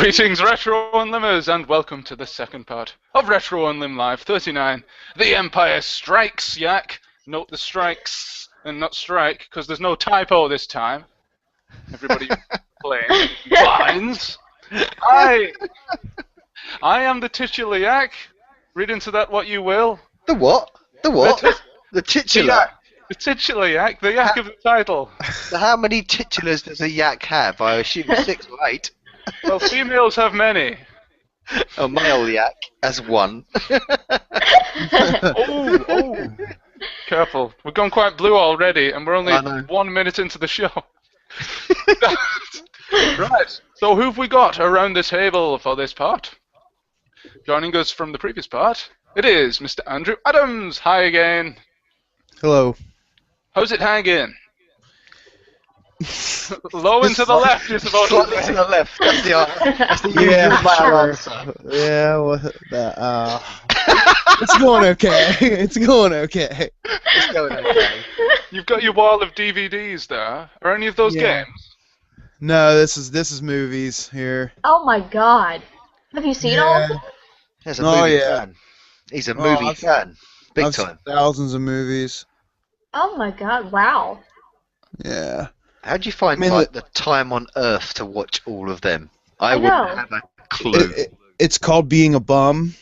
Greetings, RetroUnlimers, and welcome to the second part of RetroUnlim Live 39. The Empire strikes, Yack. Note the strikes and not strike, because there's no typo this time. Everybody playing lines. I am the titular Yack. Read into that what you will. The what? The what? The titular? The titular Yack, the Yack of the title. So how many titulars does a yak have? I assume 6 or 8. Well, females have many. A male yak has 1. Oh. Careful. We've gone quite blue already, and we're only 1 minute into the show. Right. So who have we got around the table for this part? Joining us from the previous part, it is Mr. Andrew Adams. Hi again. Hello. How's it hanging? Low and to the left is about Slightly to the left. That's the usual answer. Yeah, it's going okay. It's going okay. It's going okay. You've got your wall of DVDs there. Are any of those games? No, this is movies here. Oh my god. Have you seen all of them? He's a movie fan. He's a movie fan. Big time. Thousands of movies. Oh my god, wow. Yeah. How do you find the time on Earth to watch all of them? I wouldn't have a clue. It's called being a bum.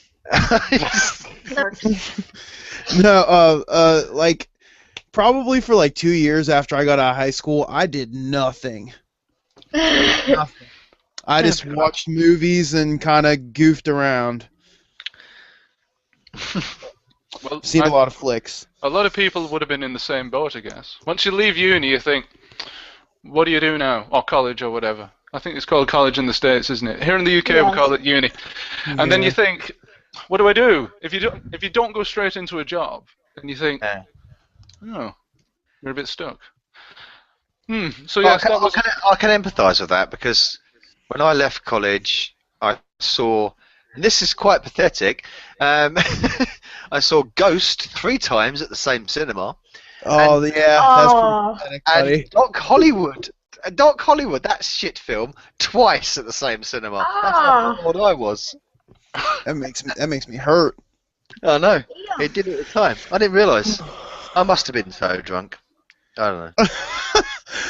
No, like probably for like 2 years after I got out of high school, I did nothing. Nothing. I just watched movies and kind of goofed around. Well, seen a lot of flicks. A lot of people would have been in the same boat, I guess. Once you leave uni, you think, what do you do now? Or college or whatever. I think it's called college in the States, isn't it? Here in the UK, we call it uni. And then you think, what do I do? If you don't go straight into a job, then you think, oh, you're a bit stuck. So yes, I can empathise with that, because when I left college, I saw, and this is quite pathetic, I saw Ghost 3 times at the same cinema. Oh, and, that's pretty pathetic, buddy. And Doc Hollywood, that shit film, twice at the same cinema. That's how bored I was. That makes me hurt. I know. It did at the time. I didn't realise. I must have been so drunk. I don't know.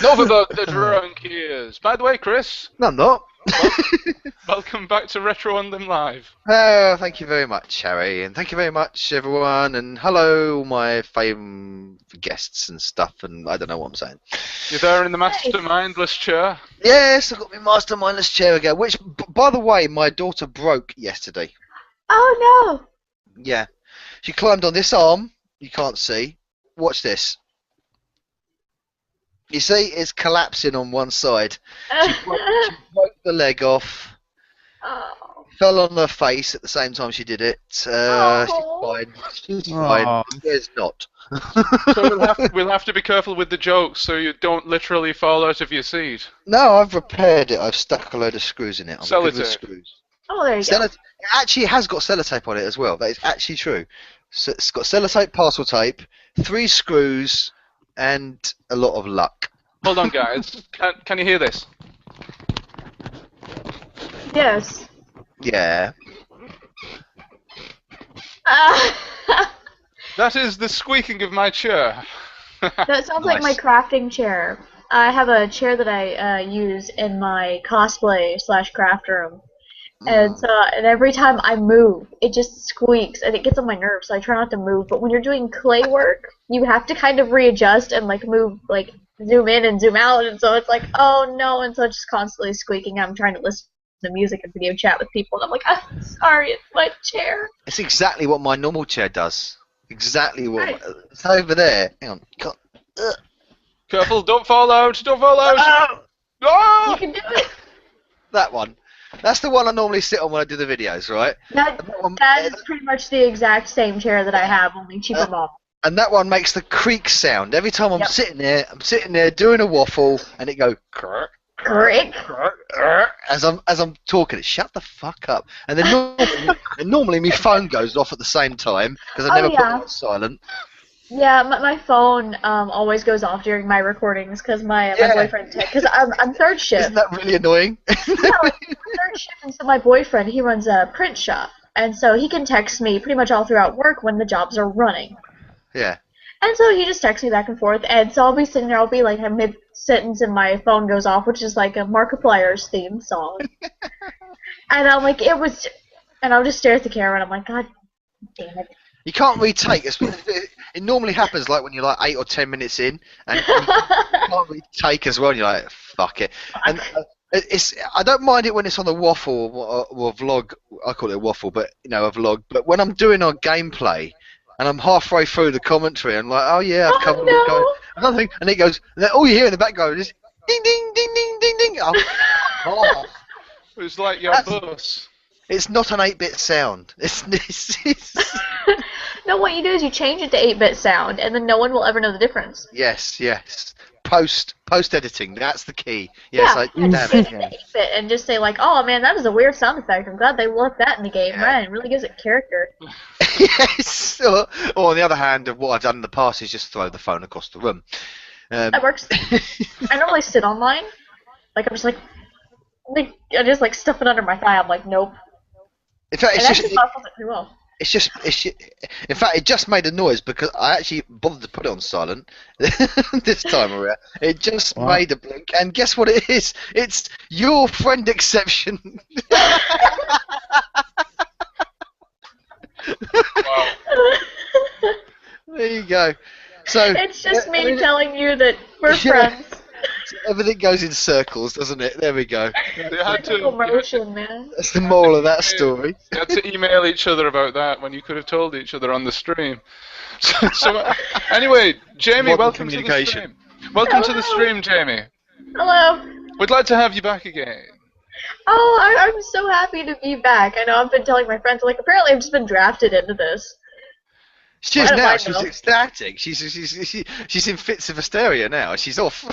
Enough about the drunk ears. By the way, Chris. No, I'm not. Welcome back to RetroUnlim Live. Oh, thank you very much, Harry, and thank you very much, everyone, and hello, all my guests and stuff, and I don't know what I'm saying. You're there in the mastermindless chair? Yes, I've got my mastermindless chair again, which, by the way, my daughter broke yesterday. Oh, no. Yeah. She climbed on this arm, you can't see. Watch this. You see, it's collapsing on one side. She broke the leg off. Oh. Fell on her face at the same time she did it. She's fine. She's fine. There's not. So we'll have to be careful with the jokes so you don't literally fall out of your seat. No, I've repaired it. I've stuck a load of screws in it. I'm good with screws. Oh, there you go. It actually has got sellotape on it as well. That is actually true. So it's got sellotape, parcel tape, 3 screws, and a lot of luck. Hold on, guys. Can you hear this? Yes. Yeah. That is the squeaking of my chair. That sounds like my crafting chair. I have a chair that I use in my cosplay/craft room. And every time I move, it just squeaks, and it gets on my nerves, so I try not to move. But when you're doing clay work, you have to kind of readjust and move, zoom in and zoom out, and so it's like, oh no, and so it's just constantly squeaking. I'm trying to listen to music and video chat with people, and I'm like, I'm sorry, it's my chair. It's exactly what my normal chair does. Exactly what. It's over there. Hang on. Careful, don't fall out, don't fall out! Oh! You can do it! That one. That's the one I normally sit on when I do the videos, right? That is pretty much the exact same chair that I have, only cheaper model. And that one makes the creak sound. Every time I'm sitting there doing a waffle, and it goes creak as I'm talking. Shut the fuck up. And then normally my phone goes off at the same time because I never put it on silent. Yeah, my phone always goes off during my recordings because my Yeah. boyfriend because I'm third shift. Isn't that really annoying? Yeah, like, I'm third shift, and so my boyfriend he runs a print shop, and so he can text me pretty much all throughout work when the jobs are running. Yeah. And so he just texts me back and forth, and so I'll be sitting there, I'll be like a mid sentence, and my phone goes off, which is like a Markiplier's theme song, and I'm like, and I'll just stare at the camera, and I'm like, God damn it. You can't retake. It normally happens like when you're like 8 or 10 minutes in, and you can't retake as well. And you're like, fuck it. And I don't mind it when it's on the waffle or vlog. I call it a waffle, but a vlog. But when I'm doing our gameplay and I'm halfway through the commentary, I'm like, oh yeah, I've covered it. Going, nothing, and it goes. And then all you hear in the background is ding ding ding ding ding ding. Oh. It's like your bus. It's not an 8-bit sound. It's No, what you do is you change it to 8-bit sound, and then no one will ever know the difference. Yes. Post editing. That's the key. Yes, yeah, damn change it to 8-bit and just say like, oh man, that is a weird sound effect. I'm glad they left that in the game. Yeah. Right, it really gives it character. Yes. Or on the other hand, of what I've done in the past is just throw the phone across the room. That works. I normally sit online. Like I'm just like I just like stuff it under my thigh. I'm like, nope. In fact, And actually processes it pretty well. it's just. In fact, it just made a noise because I actually bothered to put it on silent this time around. It just made a blink, and guess what it is? It's your friend exception. Wow. There you go. So It's just me telling you that we're friends. Everything goes in circles, doesn't it? There we go. They had Typical to, motion, man. That's the moral of that story. they had to email each other about that when you could have told each other on the stream. So anyway, Jamie, Modern welcome to the communication. stream. Welcome to the stream, Jamie. Hello. We'd like to have you back again. Oh, I'm so happy to be back. I know I've been telling my friends, like, apparently I've just been drafted into this. She is I don't now. mind She's though. ecstatic. She's in fits of hysteria now. She's off.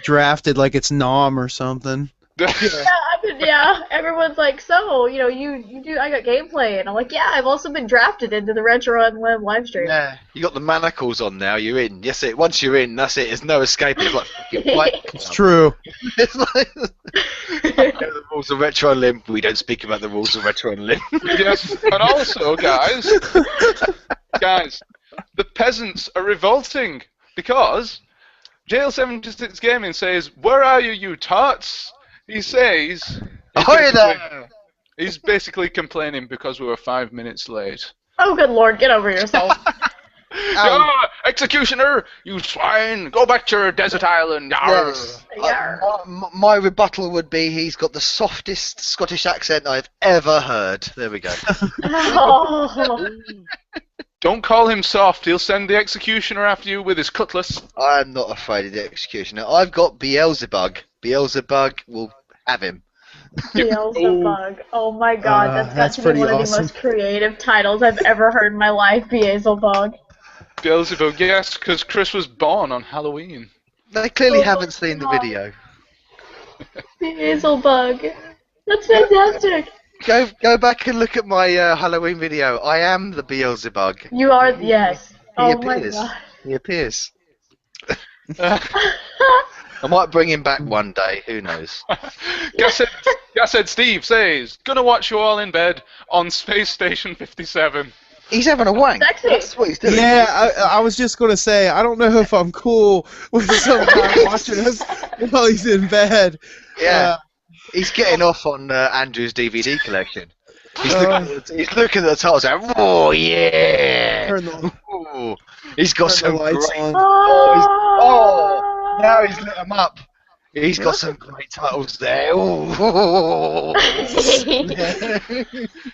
Drafted like it's Nom or something. Yeah, everyone's like, so, you do, I got gameplay, and I'm like, yeah, I've also been drafted into the RetroUnlim live stream. Yeah, you got the manacles on now. You're in. Yes, it. Once you're in, that's it. There's no escape. It's like fucking Fight Club. It's true. It's like the rules of RetroUnlim. We don't speak about the rules of RetroUnlim. Yes, and also, guys, the peasants are revolting because Jail76 Gaming says, "Where are you, you tarts?" He says, Ahoy there! he's basically complaining because we were 5 minutes late. Oh, good lord, get over yourself. Ah, executioner, you swine! Go back to your desert island. Yarr. Yes. Yarr. My rebuttal would be he's got the softest Scottish accent I've ever heard. There we go. Oh. Don't call him soft. He'll send the executioner after you with his cutlass. I'm not afraid of the executioner. I've got Beelzebub. Beelzebub will have him. Beelzebub. Oh my god, that's that's got to be pretty one of the awesome. most creative titles I've ever heard in my life, Beelzebub. Beelzebub, yes, because Chris was born on Halloween. They clearly Oh, haven't seen the God. video. Beelzebub. That's fantastic. Go back and look at my Halloween video. I am the Beelzebub. You are, yes. He Oh my appears. god. He appears. I might bring him back one day. Who knows? Gassed Steve says, gonna watch you all in bed on Space Station 57. He's having a wank. Sexy. That's what he's doing. Yeah, I was just gonna say, I don't know if I'm cool with some guy watching us while he's in bed. Yeah. He's getting off on Andrew's DVD collection. He's looking at the titles and, oh yeah! Turn the, Ooh, he's got turn some the lights great... on. Oh, now he's lit them up. He's got some great titles there. Ooh.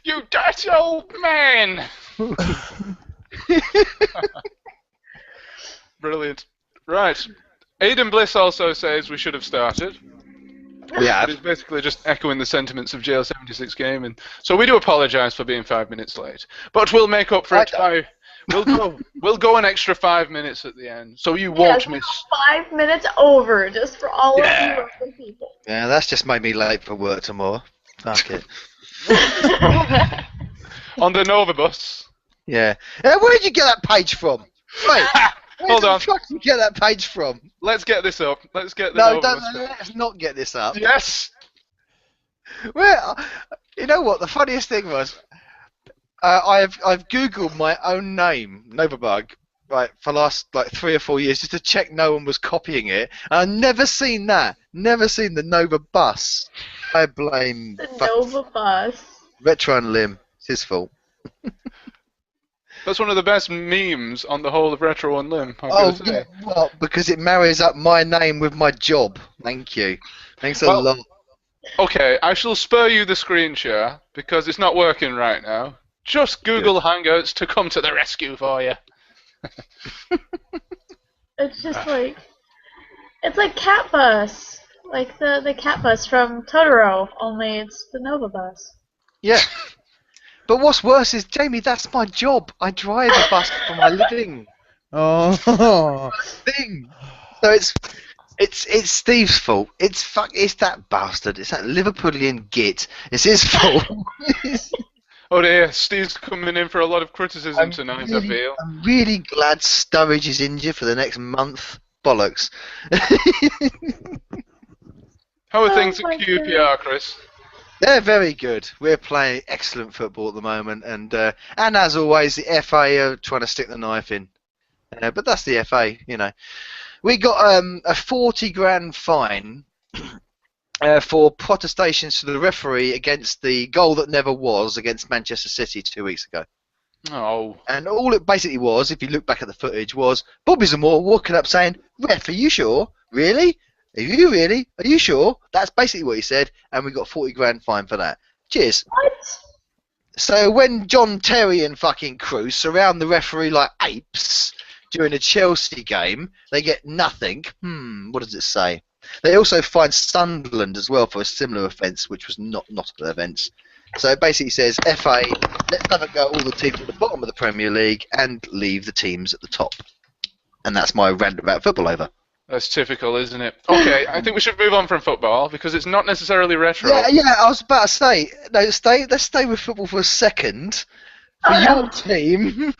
You dirty old man! Brilliant. Right. Aiden Bliss also says we should have started. Yeah. But it's basically just echoing the sentiments of Jail76 Gaming. So we do apologise for being 5 minutes late. But we'll make up for it by... We'll go an extra 5 minutes at the end, so you won't miss... 5 minutes over, just for all of you lovely people. Yeah, that's just made me late for work tomorrow. Fuck it. On the Nova bus. Yeah. Where did you get that page from? Wait. Hold Where on. the fuck did you get that page from? Let's get this up. Let's get the No, Nova don't. bus. Let's not get this up. Yes. Well, you know what? The funniest thing was, I've googled my own name, Novabug, right, for the last like 3 or 4 years just to check no one was copying it. And I've never seen that. Never seen the Nova bus. I blame The Nova bus. RetroUnlim. It's his fault. That's one of the best memes on the whole of RetroUnlim. Oh, yeah, well, because it marries up my name with my job. Thank you. Thanks a lot. Okay, I shall spare you the screen share because it's not working right now. Just Google Hangouts to come to the rescue for you. It's just like, it's like Cat Bus, like the Cat Bus from Totoro, only it's the Nova bus. Yeah. But what's worse is, Jamie, that's my job. I drive a bus for my living. Oh. Thing. So it's Steve's fault. It's that bastard. It's that Liverpoolian git. It's his fault. Oh dear, Steve's coming in for a lot of criticism tonight, I feel. I'm really glad Sturridge is injured for the next month. Bollocks. How are things at my QPR, Chris? They're very good. We're playing excellent football at the moment, and as always, the FA are trying to stick the knife in. But that's the FA, you know. We got a 40 grand fine for protestations to the referee against the goal that never was against Manchester City 2 weeks ago. Oh. And all it basically was, if you look back at the footage, was Bobby Zamora walking up saying, "Ref, are you sure? Really? Are you really? Are you sure?" That's basically what he said, and we got 40 grand fine for that. Cheers. What? So when John Terry and fucking Cruz surround the referee like apes during a Chelsea game, they get nothing. What does it say? They also fined Sunderland as well for a similar offence, which was not an offence. So it basically says, FA, let's have a go at all the teams at the bottom of the Premier League and leave the teams at the top. And that's my rant about football over. That's typical, isn't it? Okay, I think we should move on from football because it's not necessarily retro. Yeah, I was about to say, no, let's stay with football for a second. For your team,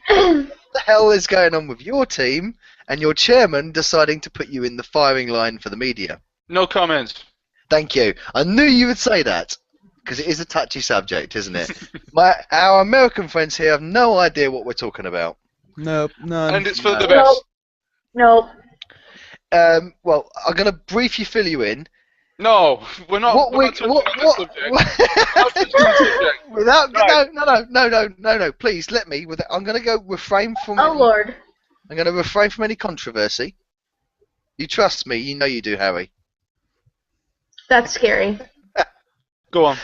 what the hell is going on with your team and your chairman deciding to put you in the firing line for the media? No comment. Thank you. I knew you would say that because it is a touchy subject, isn't it? Our American friends here have no idea what we're talking about. Nope, none. And it's for the best. Nope. Well, I'm going to briefly fill you in. No, we're not. We're not touching on that subject. Without Right. no, please let me. I'm going to go refrain from. Oh Lord. I'm going to refrain from any controversy. You trust me. You know you do, Harry. That's scary. Go on.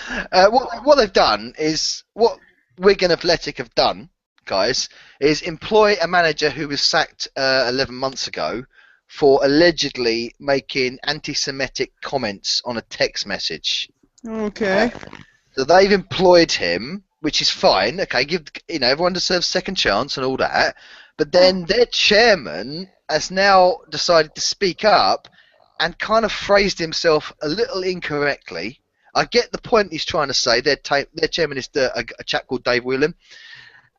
What they've done is what Wigan Athletic have done, guys, is employ a manager who was sacked 11 months ago for allegedly making anti-Semitic comments on a text message. Okay. So they've employed him, which is fine. Okay, everyone deserves second chance and all that. But then their chairman has now decided to speak up and kind of phrased himself a little incorrectly. I get the point he's trying to say. Their chairman is a chap called Dave Whelan,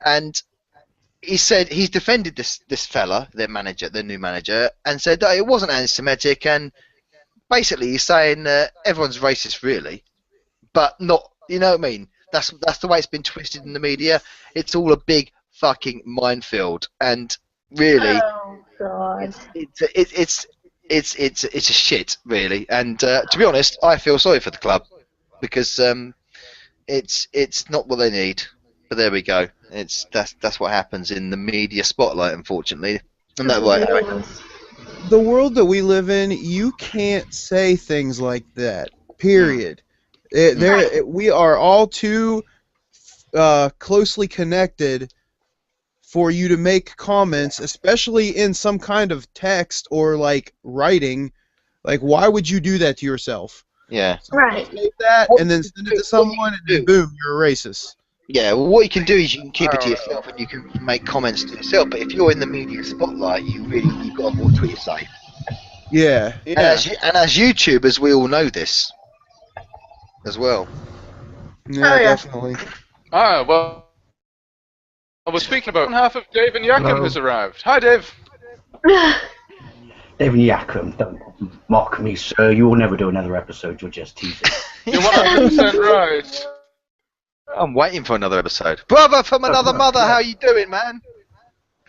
and he said he's defended this fella, their new manager, and said that it wasn't anti-Semitic, and basically he's saying everyone's racist really, but not. You know what I mean? That's the way it's been twisted in the media. It's all a big fucking minefield, and really, Oh God. it's a shit really. And to be honest, I feel sorry for the club because it's not what they need. But there we go. That's what happens in the media spotlight, unfortunately. And that way, anyway. The world that we live in, you can't say things like that. Period. We are all too closely connected for you to make comments, especially in some kind of text or like writing. Like, why would you do that to yourself? Yeah. Right. Say that and then send it to someone, and then boom, you're a racist. Yeah, well, what you can do is you can keep it to yourself and you can make comments to yourself. But if you're in the media spotlight, you've got to watch what you say. Yeah. And as YouTubers, we all know this as well. Yeah, Oh, yeah. definitely. Ah, well, I was speaking about half of Dave and Yack Hello. has arrived. Hi, Dave. David Yackham, don't mock me, sir. You will never do another episode. You're just teasing. You're 100% right. I'm waiting for another episode. Brother from another mother, how you doing, man?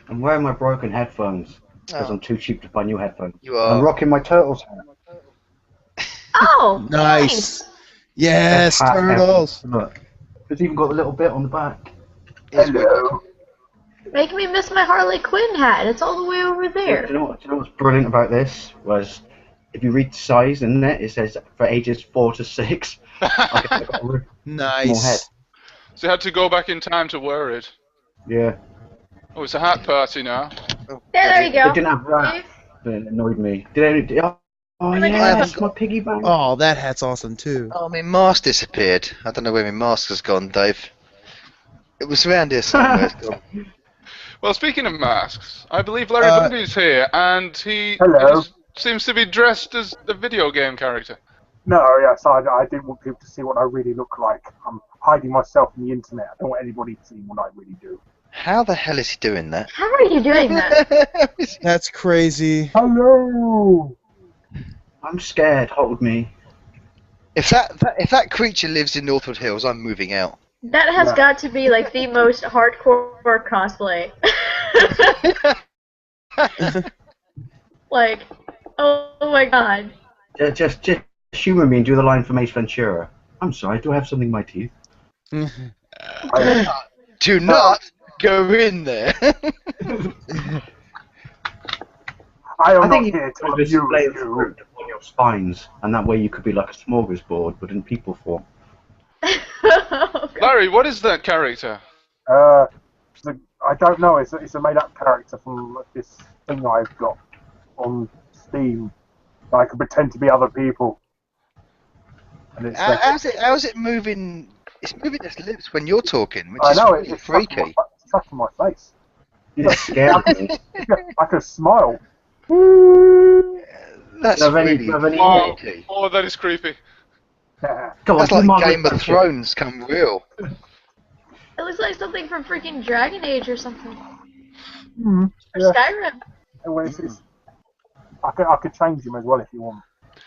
I'm wearing my broken headphones because Oh. I'm too cheap to buy new headphones. You And I'm are. rocking my Turtles hat. Oh, Nice. Yes, Best hat ever. turtles. Look, it's even got a little bit on the back. It's wicked. Make me miss my Harley Quinn hat. It's all the way over Do there. you know what's brilliant about this? Was if you read the size in it, it says for ages 4 to 6. I got a small head. Nice. So you had to go back in time to wear it. Yeah. Oh, it's a hat party now. There you They go. didn't have that. That annoyed me. Oh Did I yeah, get that's my piggy bank. Oh, that hat's awesome too. Oh, my mask disappeared. I don't know where my mask has gone, Dave. It was around here somewhere. It's gone. Well, speaking of masks, I believe Larry Bundy's here, and he Hello. seems to be dressed as the video game character. No, yes, I didn't want people to see what I really look like. I'm hiding myself in the internet. I don't want anybody to see what I really do. How the hell is he doing that? How are you doing that? That's crazy. Hello! I'm scared. Hold me. If that creature lives in Northwood Hills, I'm moving out. That has Yeah. got to be like the most hardcore cosplay. Like, oh my god. Just humour me and do the line from Ace Ventura. I'm sorry, do I have something in my teeth? I, Do not go in there. I am I not think here you to could abuse display the you. fruit on your spines, and that way you could be like a smorgasbord, but in people form. Oh, God. Larry, what is that character? I don't know. It's a made-up character from this thing I've got on Steam. I can pretend to be other people. And it's How's it moving? It's moving its lips when you're talking, which I is know really it's stuck in freaky. it's stuck in my face. You just scared me. I can smile. That's Do you have any- really do you have any- freaky. Oh, that is creepy. Yeah. Go on, That's do like Margaret Game of Thatcher. Thrones come real. It looks like something from freaking Dragon Age or something. Mm, Or yeah. Skyrim. Well, I could change him as well if you want.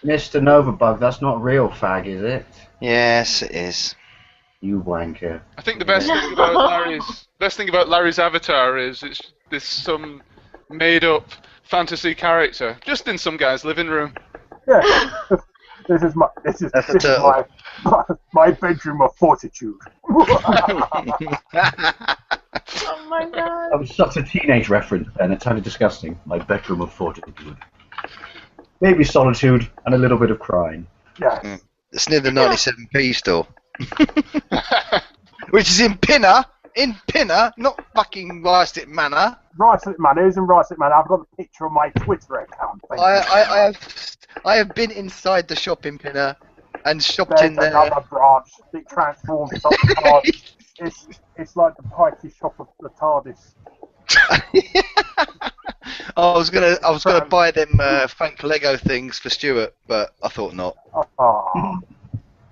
Mr. Novabug, that's not real fag, is it? Yes, it is. You wanker. I think the best thing about Larry's avatar is it's this some made-up fantasy character just in some guy's living room. Yeah. This is That's a this is turtle. my bedroom of fortitude. Oh my god. That was such a teenage reference, and it's kind of disgusting. My bedroom of fortitude. Maybe solitude and a little bit of crying. Yes. It's near the 97p store. Which is in Pinner, not fucking Rystick Manor. Rystick Manor is in Rystick Manor. I've got the picture on my Twitter account. I have been inside the shop in Pinner and shopped There's in there. another branch. It transforms up the TARDIS. It's like the pikey shop of the TARDIS. I was gonna buy them Frank Lego things for Stuart, but I thought not. Oh.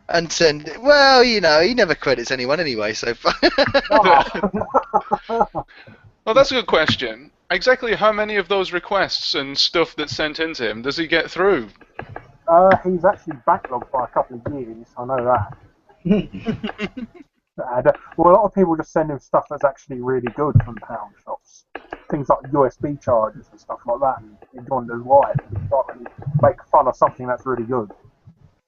And send. Well, you know, he never credits anyone anyway, so. Well, that's a good question. Exactly how many of those requests and stuff that's sent into him does he get through? He's actually backlogged by a couple of years. I know that. And, well, a lot of people just send him stuff that's actually really good from pound shops. Things like USB chargers and stuff like that. And he wonders why. He's got to make fun of something that's really good.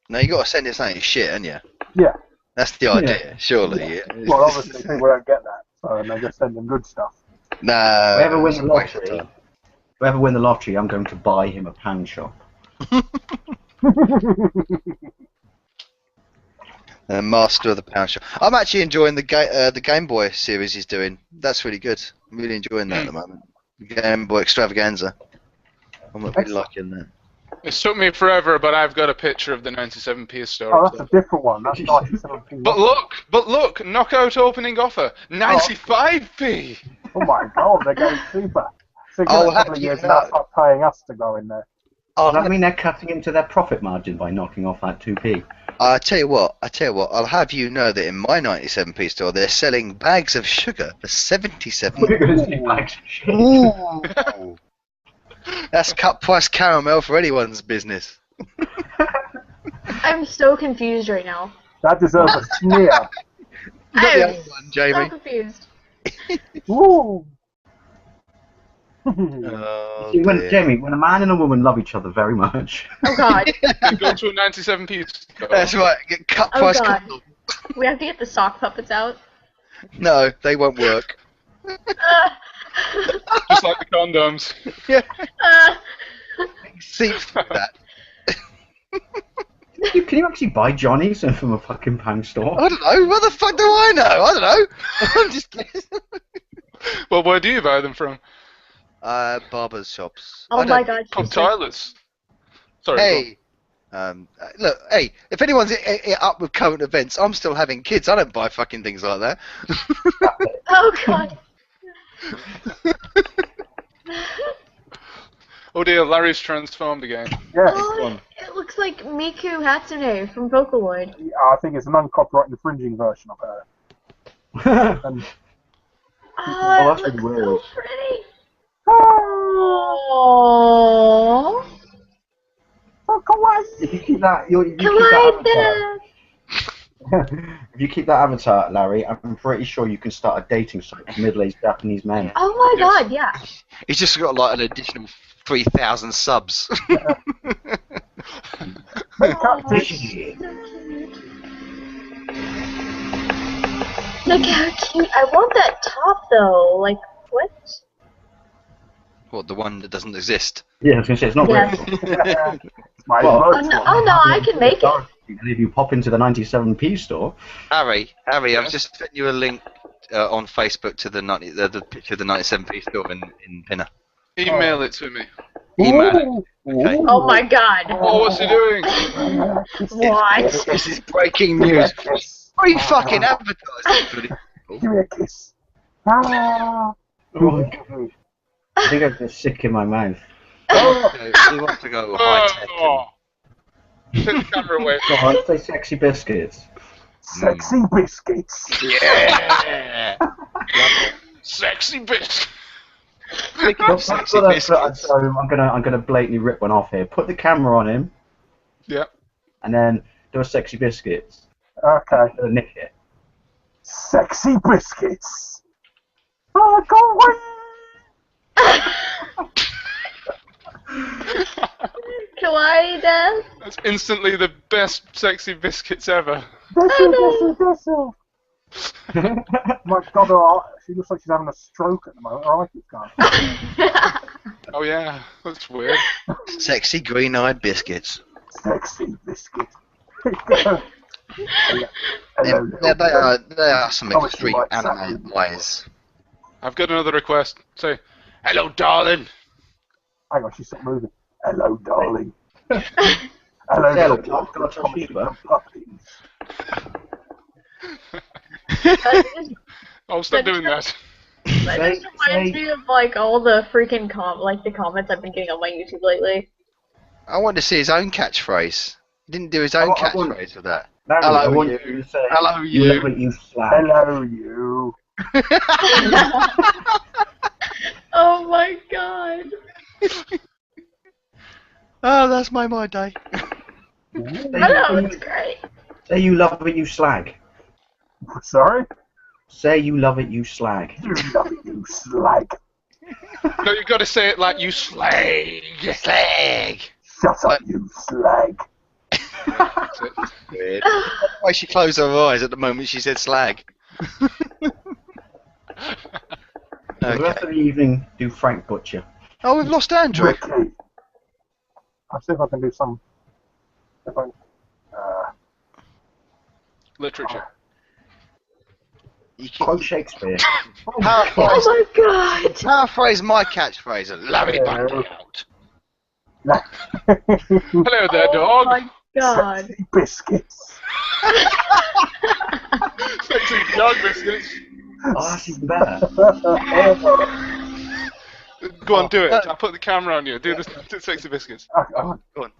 No, you got to send him something shit, haven't you? Yeah. That's the idea, surely. Well, obviously people don't get that, so they just send him good stuff. No. Whoever wins it's the a waste of lottery, time. whoever win the lottery, I'm going to buy him a pound shop. Master of the Pound Shop. I'm actually enjoying the Game Boy series he's doing. That's really good. I'm really enjoying that at the moment. The Game Boy Extravaganza. I'm really liking that. It took me forever, but I've got a picture of the 97p store. Oh, that's a different one. That's 97p. But look, knockout opening offer, 95p. Oh my god, they're getting cheaper. So give Oh, it a couple of years and they'll start paying us to go in there. Does that mean they're cutting into their profit margin by knocking off that 2p? I tell you what. I'll have you know that in my 97p store, they're selling bags of sugar for 77. We're going to see bags of shit. Ooh. That's cut price caramel for anyone's business. I'm so confused right now. That deserves a sneer. Not the I'm other one, Jamie. so confused. Woo! Oh, See, dear. Jamie, when a man and a woman love each other very much, Oh god. You go to a 97p store. That's right. Get cut Oh, price. God. We have to get the sock puppets out. No, they won't work. Just like the condoms. See that. can you actually buy Johnny's from a fucking pound store? I don't know. What the fuck do I know? I don't know. I'm just. Well, where do you buy them from? Barbers shops. Oh I my don't- god. Pub she's so- toilets. Sorry. Hey. Look, hey, if anyone's up with current events, I'm still having kids. I don't buy fucking things like that. Oh god. Oh dear, Larry's transformed again. Yeah, Oh, it looks like Miku Hatsune from Vocaloid. I think it's an uncopyright infringing version of her. And, Oh, that's it looks really so weird. pretty. oh, Oh, kawaii! If you keep that, you keep kawaii that da. avatar. If you keep that avatar, Larry, I'm pretty sure you can start a dating site for middle-aged Japanese men. Oh my Yes. god, yeah. He's just got like an additional 3,000 subs. Oh, This so is it. cute. Look how cute. I want that top though. Like, what? What, the one that doesn't exist? Yeah, I was going to say, it's not Yeah. real. My Well, Oh virtual. no, I can make it. If you pop into the 97p store, Harry, I've Yes? just sent you a link on Facebook to the picture of the 97p store in Pinner. Email it to me. Email it. Ooh, Okay. ooh. Oh my god. Oh, what's he doing? What? This is breaking news. Free fucking advertising for these people. Give me a kiss. Ah. I think I've just sick in my mouth. He wants to go high tech. Oh. Take the camera away. Go on, say sexy biscuits. Sexy biscuits. Yeah. Sexy bitch. Speaking of sexy I'm biscuits, gonna blatantly rip one off here. Put the camera on him, Yep. and then do a sexy biscuits. Okay. I'm gonna nick it. Sexy biscuits. Oh, kawaii! Kawaii da. That's instantly the best sexy biscuits ever. Desu. My God, her eye, she looks like she's having a stroke at the moment. Her eye keeps going. Oh yeah, that's weird. sexy green-eyed biscuits. Sexy biscuit. Hello, They are some Oh, extreme right, anime eyes. I've got another request. Say, hello, darling. Hang on, she stopped moving. Hello, darling. Hello, Hello, darling. can I touch you, bud? Oh, stop doing that. That just reminds me of like all the freaking the comments I've been getting on my YouTube lately. I want to see his own catchphrase. He didn't do his own I want- catchphrase with that. Larry, Hello, I want you. you to say, Hello, you you. love it, you slag. Hello, you. Oh my god. Oh, that's my day. I know, it's great. Say you love it, you slag. Sorry? Say you love it, you slag. You love it, you slag. No, you've got to say it like you slag. Slag. Shut up, you slag. That's it. Weird. Why she closed her eyes at the moment she said slag. For the rest of the evening, do Frank Butcher. Oh, we've lost Andrew. Ricky. I'll see if I can do some. If I, Literature. You can Quote Shakespeare. paraphrase, Oh my god. paraphrase my catchphrase. Larry Bundy out. Hello there, Oh dog. my god. Sexy biscuits. Sexy dog biscuits. Oh, that's even better. Go on, do it. I'll put the camera on you. Do the sexy biscuits. Okay. Go on.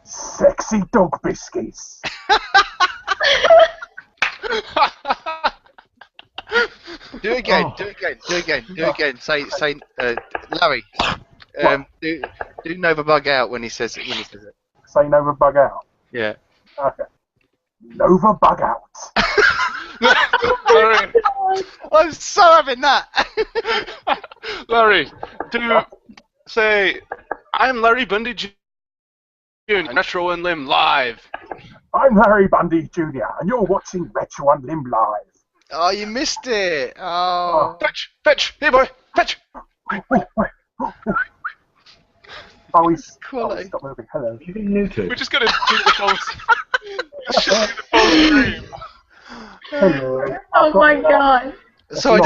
Sexy dog biscuits. Do it again. Oh. Do it again. Do it again. Do it again. Say, Larry. Do Nova Bug out when he says it. Say Nova Bug out. Yeah. Okay. Nova Bug out. Larry, I'm so having that. Larry, do say, I'm Larry Bundy Jr. and RetroUnlim live. I'm Larry Bundy Jr. and you're watching RetroUnlim live. Oh, you missed it. Oh. Fetch, hey boy, fetch. Oh, he's Quality. stop moving. Hello. You've been neutered. We're just gonna do the full stream. Hello. Oh my god. Sorry,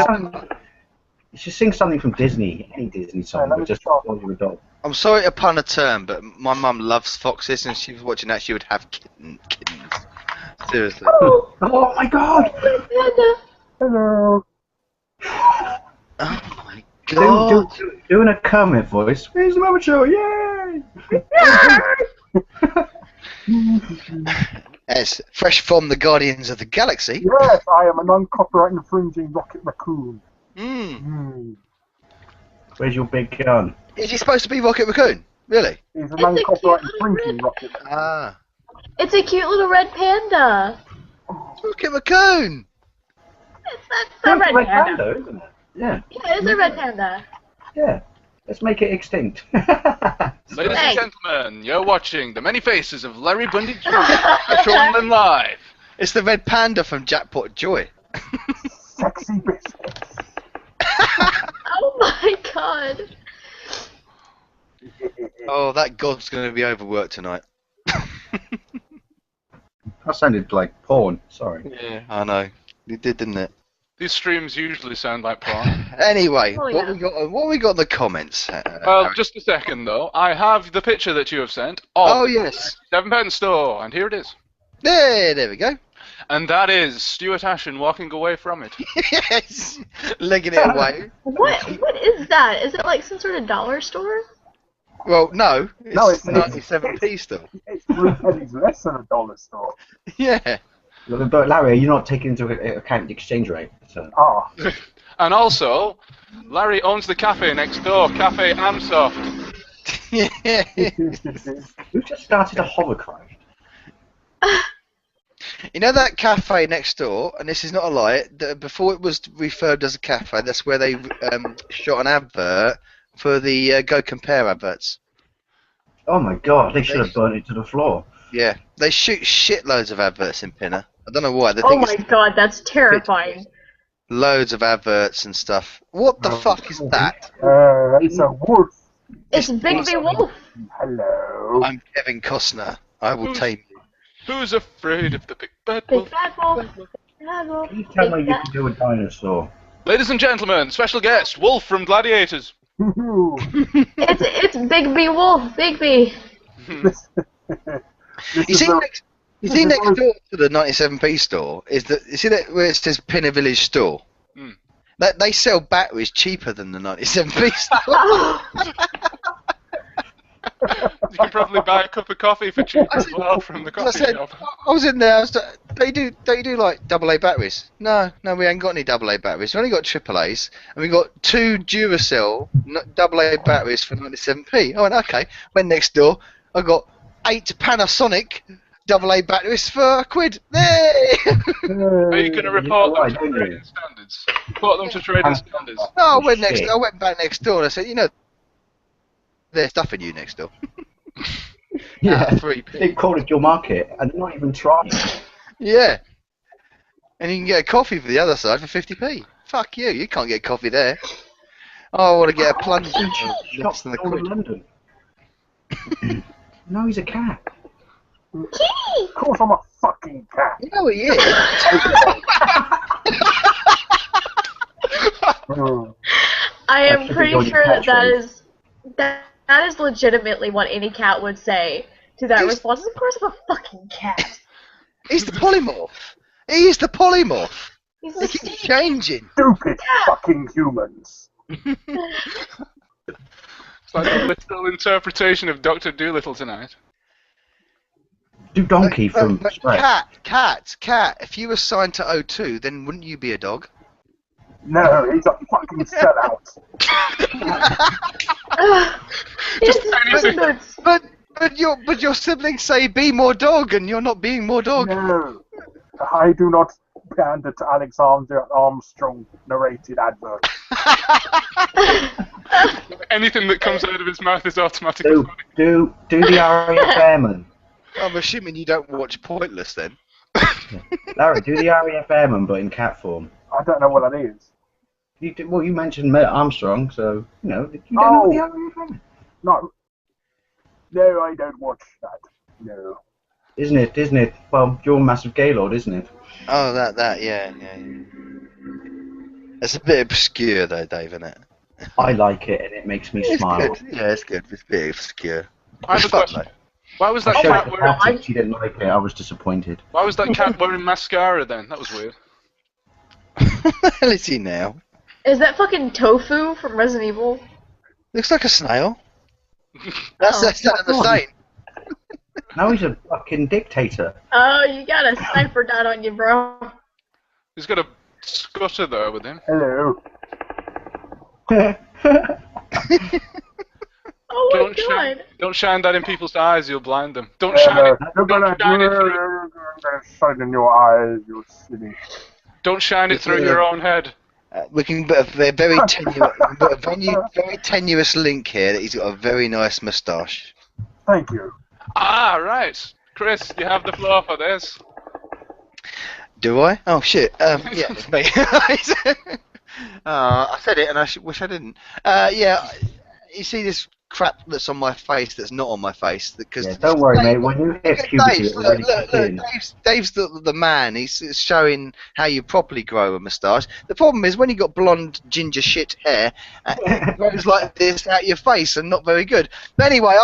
You should sing something from Disney, any Disney song, let but me just try. call you a dog. I'm sorry to pun a term, but my mum loves foxes, and if she was watching that, she would have kittens. Seriously. Oh, Oh my god! panda. Hello. Oh my god. Doing a Kermit voice. Where's the Muppet Show? Yay! Yes, fresh from the Guardians of the Galaxy. Yes, I am a non-copyright infringing rocket raccoon. Hmm. Where's your big gun? Is he supposed to be Rocket Raccoon? Really? He's a a non-copyright cute infringing rocket. Ah. It's a cute little red panda. Rocket Raccoon! It's a red panda. Isn't it? Yeah, Yeah, it's a red panda. yeah. Let's make it extinct. Ladies and gentlemen, you're watching the many faces of Larry Bundy Jr. RetroUnlim live. It's the red panda from Jackpot Joy. Sexy biscuits. Oh my god. Oh, that god's going to be overworked tonight. That sounded like porn. Sorry. Yeah, I know. You did, didn't it? These streams usually sound like porn. Anyway, Oh, what yeah. we got in the comments? Well, Harry? just a second though. I have the picture that you have sent of Oh yes. £7 store, and here it is. There we go. And that is Stuart Ashen walking away from it. Yes, legging it away. What is that? Is it like some sort of dollar store? Well, no, it's, No, it's 97p still. It's 3 pennies less than a dollar store. Yeah. But Larry, you're not taking into account the exchange rate. So. Ah, And also, Larry owns the cafe next door, Cafe Amsoft. Yeah. Who just started a hovercraft? You know that cafe next door, and this is not a lie, before it was refurbed as a cafe, that's where they shot an advert for the Go Compare adverts. Oh my god, they should have burnt it to the floor. Yeah, they shoot shitloads of adverts in Pinner. I don't know why. They Oh think my it's god, that's terrifying. loads of adverts and stuff. What the fuck is that? it's a wolf. It's Big B Wolf. Hello. I'm Kevin Costner. I will tame you. Who's afraid of the big bad Big wolf? bad wolf. Big bad wolf. Can you tell me Big you bad- can do a dinosaur? Ladies and gentlemen, special guest, Wolf from Gladiators. It's Big B Wolf. Big B. You see, next door to the 97p store is that. You see that where it says Pinner Village store? Hmm. That they sell batteries cheaper than the 97p store. Oh, You can probably buy a cup of coffee for cheap as well from the I coffee said, shop. I was in there. Don't you do like AA batteries? No, we ain't got any AA batteries. We only got AAA's, and we got 2 Duracell AA batteries for 97p. I went okay. Went next door. I got 8 Panasonic AA batteries for £1. There. Are you going to report them right, to don't you? trading standards? Report them to trading standards. No, I went Shit. I went back next door and I said, you know, there's stuffing you next door. Yeah, 3p. they've cornered your market and they're not even trying. Yeah. And you can get a coffee for the other side for 50p. Fuck you, you can't get coffee there. Oh, I want to get a plunge. Less than a All of quid. London. No, he's a cat. kitty. Of course I'm a fucking cat. You know he is. Hmm. I am should be pretty your sure that catchphrase. that is legitimately what any cat would say to that response. Of course, I'm a fucking cat. He's the polymorph. He is the polymorph. He's He a keeps changing. Stupid fucking humans. It's like a literal interpretation of Dr. Dolittle tonight. Do Donkey from But Shrek. Cat. If you were signed to O2, then wouldn't you be a dog? No, he's a fucking sellout. Just It's anything. nuts. But your siblings say be more dog, and you're not being more dog. No, I do not pander to Alex Armstrong narrated advert. Anything that comes out of his mouth is automatically funny. Do the Aria Fairman. I'm assuming you don't watch Pointless then. Larry, do the Aria Fairman, but in cat form. I don't know what that is. You mentioned Armstrong, so you know. You don't know the Aria Fairman. No, I don't watch that. No. Isn't it? Well, you're a massive Gaylord, isn't it? Oh, yeah. It's a bit obscure though, Dave, isn't it? I like it, and it makes me smile. Good. Yeah, it's good. It's a bit obscure. I have It's a fun, question. Why was that I showed cat the wearing? cat, she didn't like it. I was disappointed. Why was that cat wearing mascara then? That was weird. though. What the hell is he now? Is that fucking Tofu from Resident Evil? Looks like a snail. That's the same. Now he's a fucking dictator. Oh, you got a sniper dot on you, bro. He's got a scutter there with him. Hello. Oh my god. Don't shine that in people's eyes. You'll blind them. Don't shine it. You're gonna shine in your eyes, you silly. Don't shine it through your own head. We can put a very tenuous link here that he's got a very nice moustache. Thank you. Ah, right. Chris, you have the floor for this. Do I? Oh shit. Yeah, it's me. I said it, and I wish I didn't. Yeah, you see this crap that's on my face that's not on my face because. Yeah, don't worry, mate. When you hit puberty, Dave, it'll already kick in. Dave's the man. He's showing how you properly grow a moustache. The problem is when you got blonde ginger shit hair, it grows like this out your face and not very good. But anyway,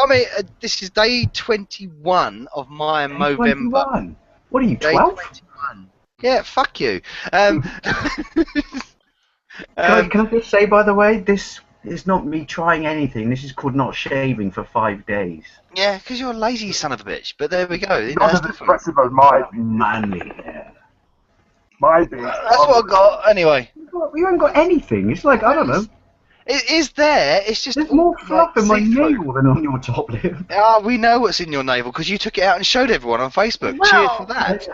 this is day 21 of my Movember. 21? What are you, Day 12? 21. Yeah, fuck you. Can I just say, by the way, this is not me trying anything. This is called not shaving for 5 days. Yeah, because you're a lazy son of a bitch. But there we go. You know, Not that's as different. expressive as my Manly hair. being. That's what I got. Anyway, You haven't got anything. It's like, I don't know. it is there. It's just There's more fluff in my see-through. navel than on your top lip. We know what's in your navel because you took it out and showed everyone on Facebook. Wow. Cheers for that.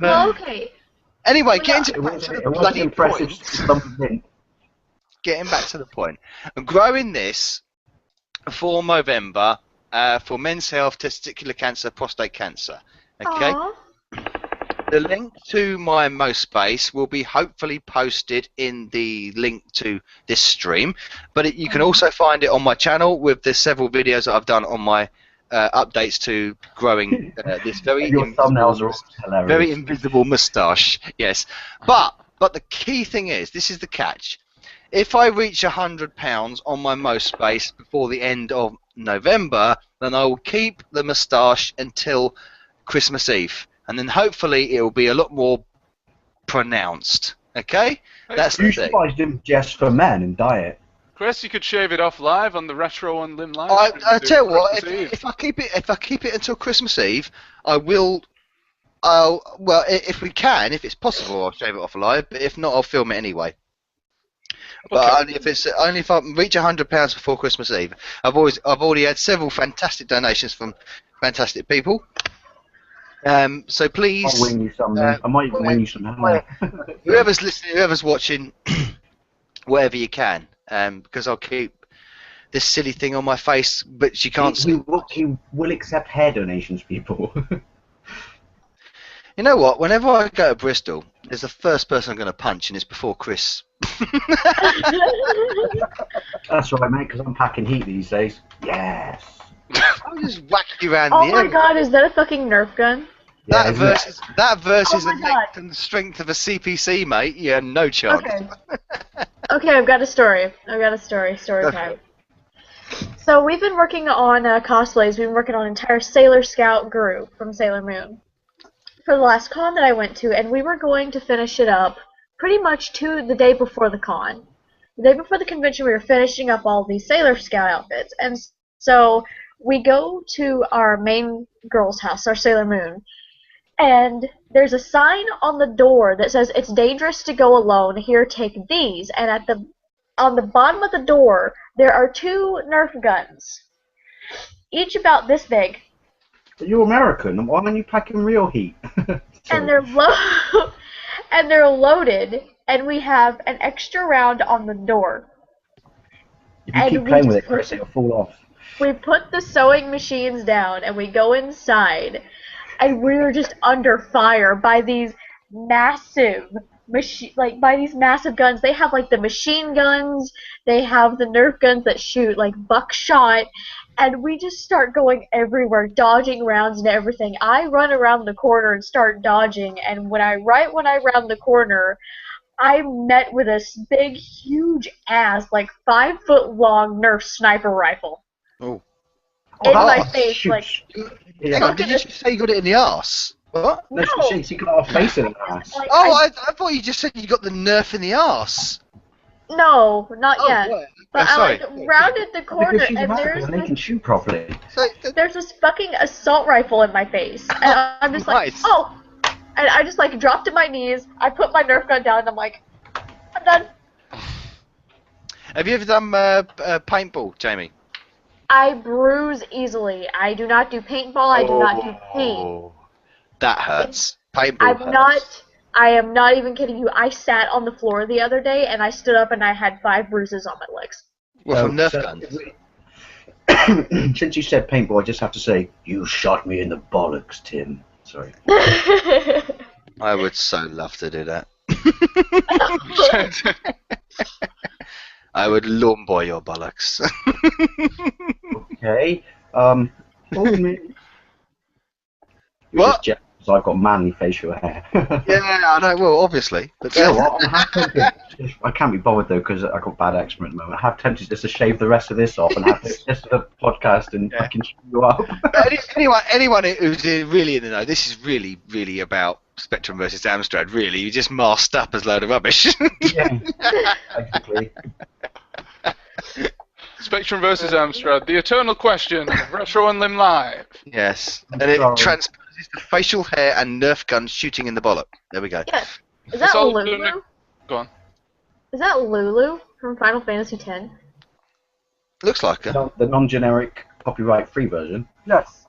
Well, okay. Anyway, Yeah. getting back to the It wasn't bloody impressive point. to something. Getting back to the point. I'm growing this for Movember for men's health, testicular cancer, prostate cancer. Okay. Aw. The link to my MoSpace will be hopefully posted in the link to this stream, but you can also find it on my channel with the several videos that I've done on my updates to growing this very Your thumbnails are also hilarious. very invisible moustache. Yes, but the key thing is, this is the catch. If I reach £100 on my MoSpace before the end of November, then I will keep the moustache until Christmas Eve, and then hopefully it will be a lot more pronounced. Okay, that's the You thing. should buy Jim Jess for men and dye it. Chris, you could shave it off live on the RetroUnlim live. I tell you what, Christmas Eve. if I keep it until Christmas Eve, well, if we can, if it's possible, I'll shave it off alive. But if not, I'll film it anyway. But only if I reach £100 before Christmas Eve. I've already had several fantastic donations from fantastic people. So please, I'll win you some. I might even win you some. whoever's listening, whoever's watching, whatever you can, because I'll keep this silly thing on my face, but you can't see. He will accept hair donations, people. You know what? Whenever I go to Bristol, there's the first person I'm going to punch, and it's before Chris. That's right, mate, because I'm packing heat these days. Yes. I'll just whack you around Oh the my area. god, is that a fucking Nerf gun? Yeah, That isn't it? versus Oh the my God. length and the strength of a CPC, mate. Yeah, no chance. Okay. Okay, I've got a story. Story Go for time. So we've been working on cosplays. We've been working on an entire Sailor Scout group from Sailor Moon for the last con that I went to, and we were going to finish it up pretty much to the day before the con. The day before the convention, we were finishing up all these Sailor Scout outfits, and so we go to our main girl's house, our Sailor Moon, and there's a sign on the door that says, "It's dangerous to go alone. Here, take these." And on the bottom of the door, there are 2 Nerf guns, each about this big. Are you American? Why aren't you packing real heat? And they're and they're loaded, and we have an extra round on the door. If you And keep we playing with just it, Chris, it'll fall off. We put the sewing machines down, and we go inside, and we're just under fire by these massive by these massive guns. They have like the machine guns, they have the Nerf guns that shoot like buckshot, and we just start going everywhere, dodging rounds and everything. I run around the corner and start dodging, and when I round the corner, I met with this big, huge ass, like 5-foot long Nerf sniper rifle. Oh. In my Oh, face, shoot. like. Hang on, did you say you got it in the arse? What? No, No. she got our face in her ass. Like, Oh, I thought you just said you got the Nerf in the arse. No, not Oh, yet. right. But Oh, I sorry. like rounded the corner, Because she's and American and they can shoot properly. So, there's this fucking assault rifle in my face, and I'm just like, Nice. oh, and I just like dropped to my knees. I put my Nerf gun down, and I'm like, I'm done. have you ever done paintball, Jamie? I bruise easily. I do not do paintball. I do not do paint. Oh, that hurts. Paintball hurts. I am not even kidding you. I sat on the floor the other day, and I stood up, and I had 5 bruises on my legs. Well, from Nerf So, guns. since you said paintball, I just have to say, you shot me in the bollocks, Tim. Sorry. I would so love to do that. I would lawn boy your bollocks. Okay. What? I've got manly facial hair. Yeah, I know. Well, obviously. But You know what? I can't be bothered though because I got bad eczema at the moment. I have tempted just to shave the rest of this off and have this just for the podcast and I can chew you up. anyone who's really in the know, this is really, really about Spectrum versus Amstrad. Really, you just masked up as a load of rubbish. Yeah, basically. Spectrum versus Amstrad, the eternal question, RetroUnlim Live. Yes, and it transposes the facial hair and Nerf guns shooting in the bollock. There we go. Yes. Is It's that all Lulu? doing Go on. Is that Lulu from Final Fantasy X? Looks like her. The non-generic copyright-free version. Yes.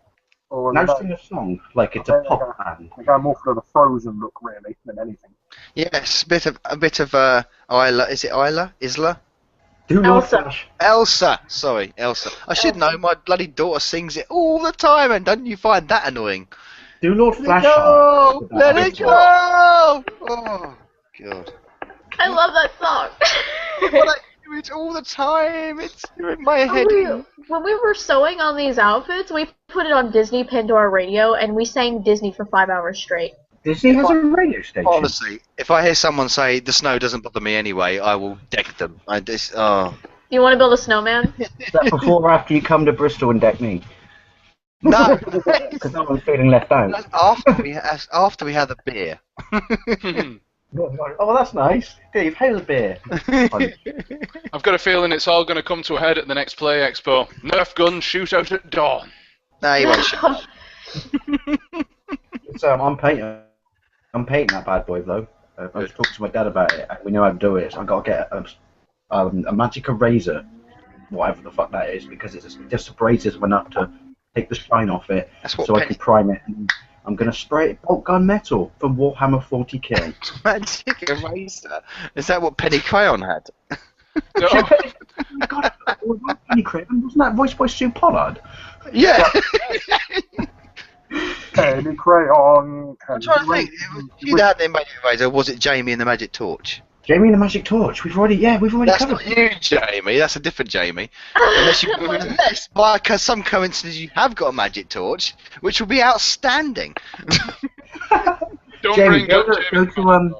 Or Now they, sing a song like it's a pop band. they go more for the Frozen look, really, than anything. Yes, a bit of Isla. Is it Isla? Isla? Do Lord Elsa. Flash. Elsa. Sorry, Elsa. I should know. My bloody daughter sings it all the time, and don't you find that annoying? Do Lord Let Flash. it go! Let That it go! Oh, God. I love that song. But I do it all the time. It's in my head. When we were sewing on these outfits, we put it on Disney Pandora Radio, and we sang Disney for 5 hours straight. Disney has a radio station. Honestly, if I hear someone say the snow doesn't bother me anyway, I will deck them. Do you want to build a snowman? Is that before or after you come to Bristol and deck me? No. Because I'm feeling left out. That's after we have the beer. Oh, that's nice. Dave, how's the beer? I've got a feeling it's all going to come to a head at the next Play Expo. Nerf gun shootout at dawn. No, you won't shoot. So I'm painting that bad boy though. I was talking to my dad about it. We know how to do it. So I've got to get a magic eraser, whatever the fuck that is, because it just abrades enough to take the shine off it, That's what so I can prime it. And I'm gonna spray it bolt gun metal from Warhammer 40k. Magic eraser. Is that what Penny Crayon had? No. God, wasn't that voiced by Sue Pollard? Yeah. Penny Crayon. I'm trying to think. You that the Magic Eraser, or was it Jamie and the Magic Torch? Jamie and the Magic Torch. We've already That's covered. not you, Jamie. That's a different Jamie. Unless by some coincidence you have got a Magic Torch, which will be outstanding. Don't Jamie, bring up Jamie.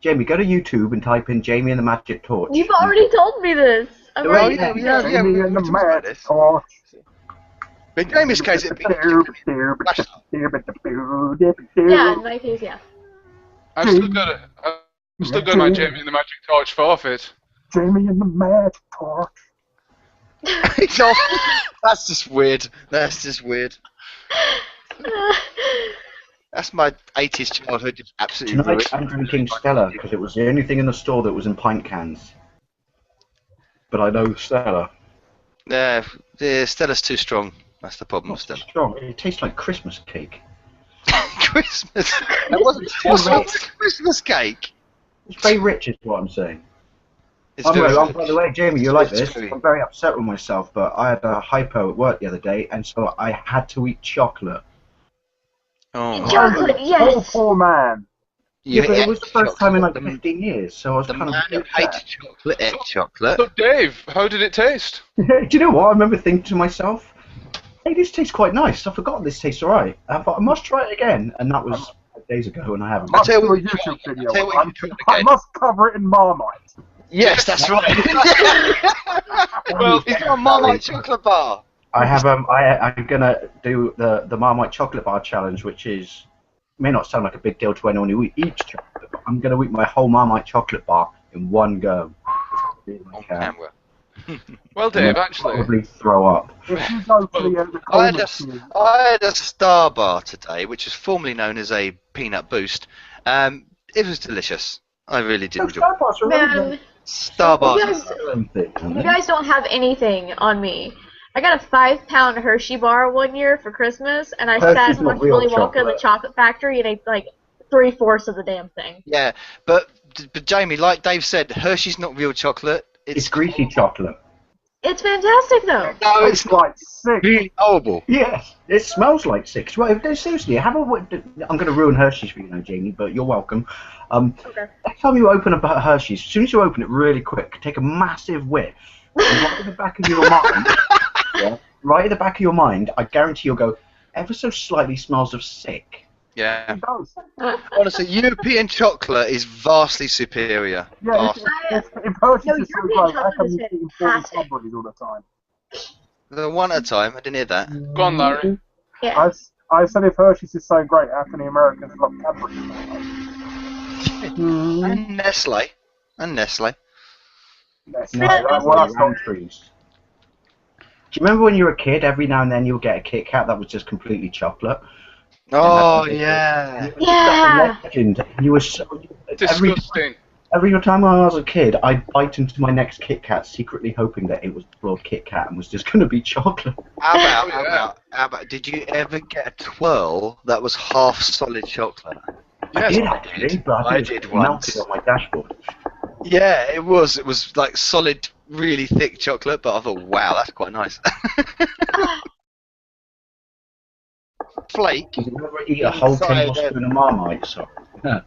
Jamie, go to YouTube and type in Jamie and the Magic Torch. You've already told me this. I'm Well, already yeah, doing yeah, this. yeah. Jamie and the Magic Torch. But in Jamie's case, it'd be flashlight. Yeah, in my case, yeah. I've still got my Jamie and the Magic Torch forfeit. Jamie and the Magic Torch. No, that's just weird. That's just weird. That's my 80s childhood just absolutely Tonight ruined. I'm drinking Stella because it was the only thing in the store that was in pint cans. But I know Stella. Yeah, Stella's too strong. That's the problem with Not Stella. strong. It tastes like Christmas cake. Christmas. That wasn't. What's wrong with Christmas cake? It's very rich, is what I'm saying. It's By very. the way, Jamie, you like this? Very- I'm very upset with myself, but I had a hypo at work the other day, and so I had to eat chocolate. Oh, my. Chocolate, Oh, yes. poor man. You Yeah, but it ate was the first time in like chocolate. 15 years, so I was The kind man who of hates chocolate ate chocolate. So, Dave, how did it taste? Do you know what? I remember thinking to myself, hey, this tastes quite nice. I forgot this tastes alright. I thought I must try it again, and that was 5 days ago, and I haven't. I'll tell you Do a what you YouTube try. video. I'll tell you what you try I again. must cover it in Marmite. Yes, that's right. Well, He's got a Marmite chocolate bar. I have I'm gonna do the Marmite chocolate bar challenge, which is may not sound like a big deal to anyone who eats chocolate, but I'm gonna eat my whole Marmite chocolate bar in one go. On camera. well, Dave, actually, Probably throw up. If you go to the I had, comments, I had a Star Bar today, which is formerly known as a peanut boost. It was delicious. I really did enjoy it. Man, Star Bar. you guys don't have anything on me. I got a 5-pound Hershey bar one year for Christmas, and I sat Hershey's and not watched real Willy Wonka and the chocolate. Chocolate Factory and ate like 3/4 of the damn thing. Yeah, but Jamie, like Dave said, Hershey's not real chocolate. It's greasy chocolate. It's fantastic though. No, it's like sick. really horrible. Yes, it smells like six. Well, seriously, have a. I'm going to ruin Hershey's for you now, Jamie, but you're welcome. Okay. Next time you open a Hershey's, as soon as you open it really quick, take a massive whiff. And right in the back of your mind, yeah, right in the back of your mind, I guarantee you'll go, ever so slightly smells of sick. Yeah. It does. Honestly, European chocolate is vastly superior. Yeah, Vastly. if Hershey's No, is so European great, how chocolate come is you keep importing fantastic. strawberries all the time? The one at a time. I didn't hear that. go on, Larry. Yeah. I said if Hershey's is so great, how can the Americans love Cadbury so much? And Nestle. And Nestle. Yes, No, well, that's not trees. Do you remember when you were a kid, every now and then you'll get a Kit Kat that was just completely chocolate? Oh, yeah. Yeah. Legend. You were so... Every Disgusting. time when I was a kid, I'd bite into my next Kit Kat, secretly hoping that it was called Kit Kat and was just going to be chocolate. How about, did you ever get a twirl that was half solid chocolate? Yes, I did actually, but I I think did it once. melted on my dashboard. Yeah, it was. It was like solid, really thick chocolate, but I thought, wow, that's quite nice. Flake. Did you ever eat a whole Inside tablespoon of Marmite? So, no,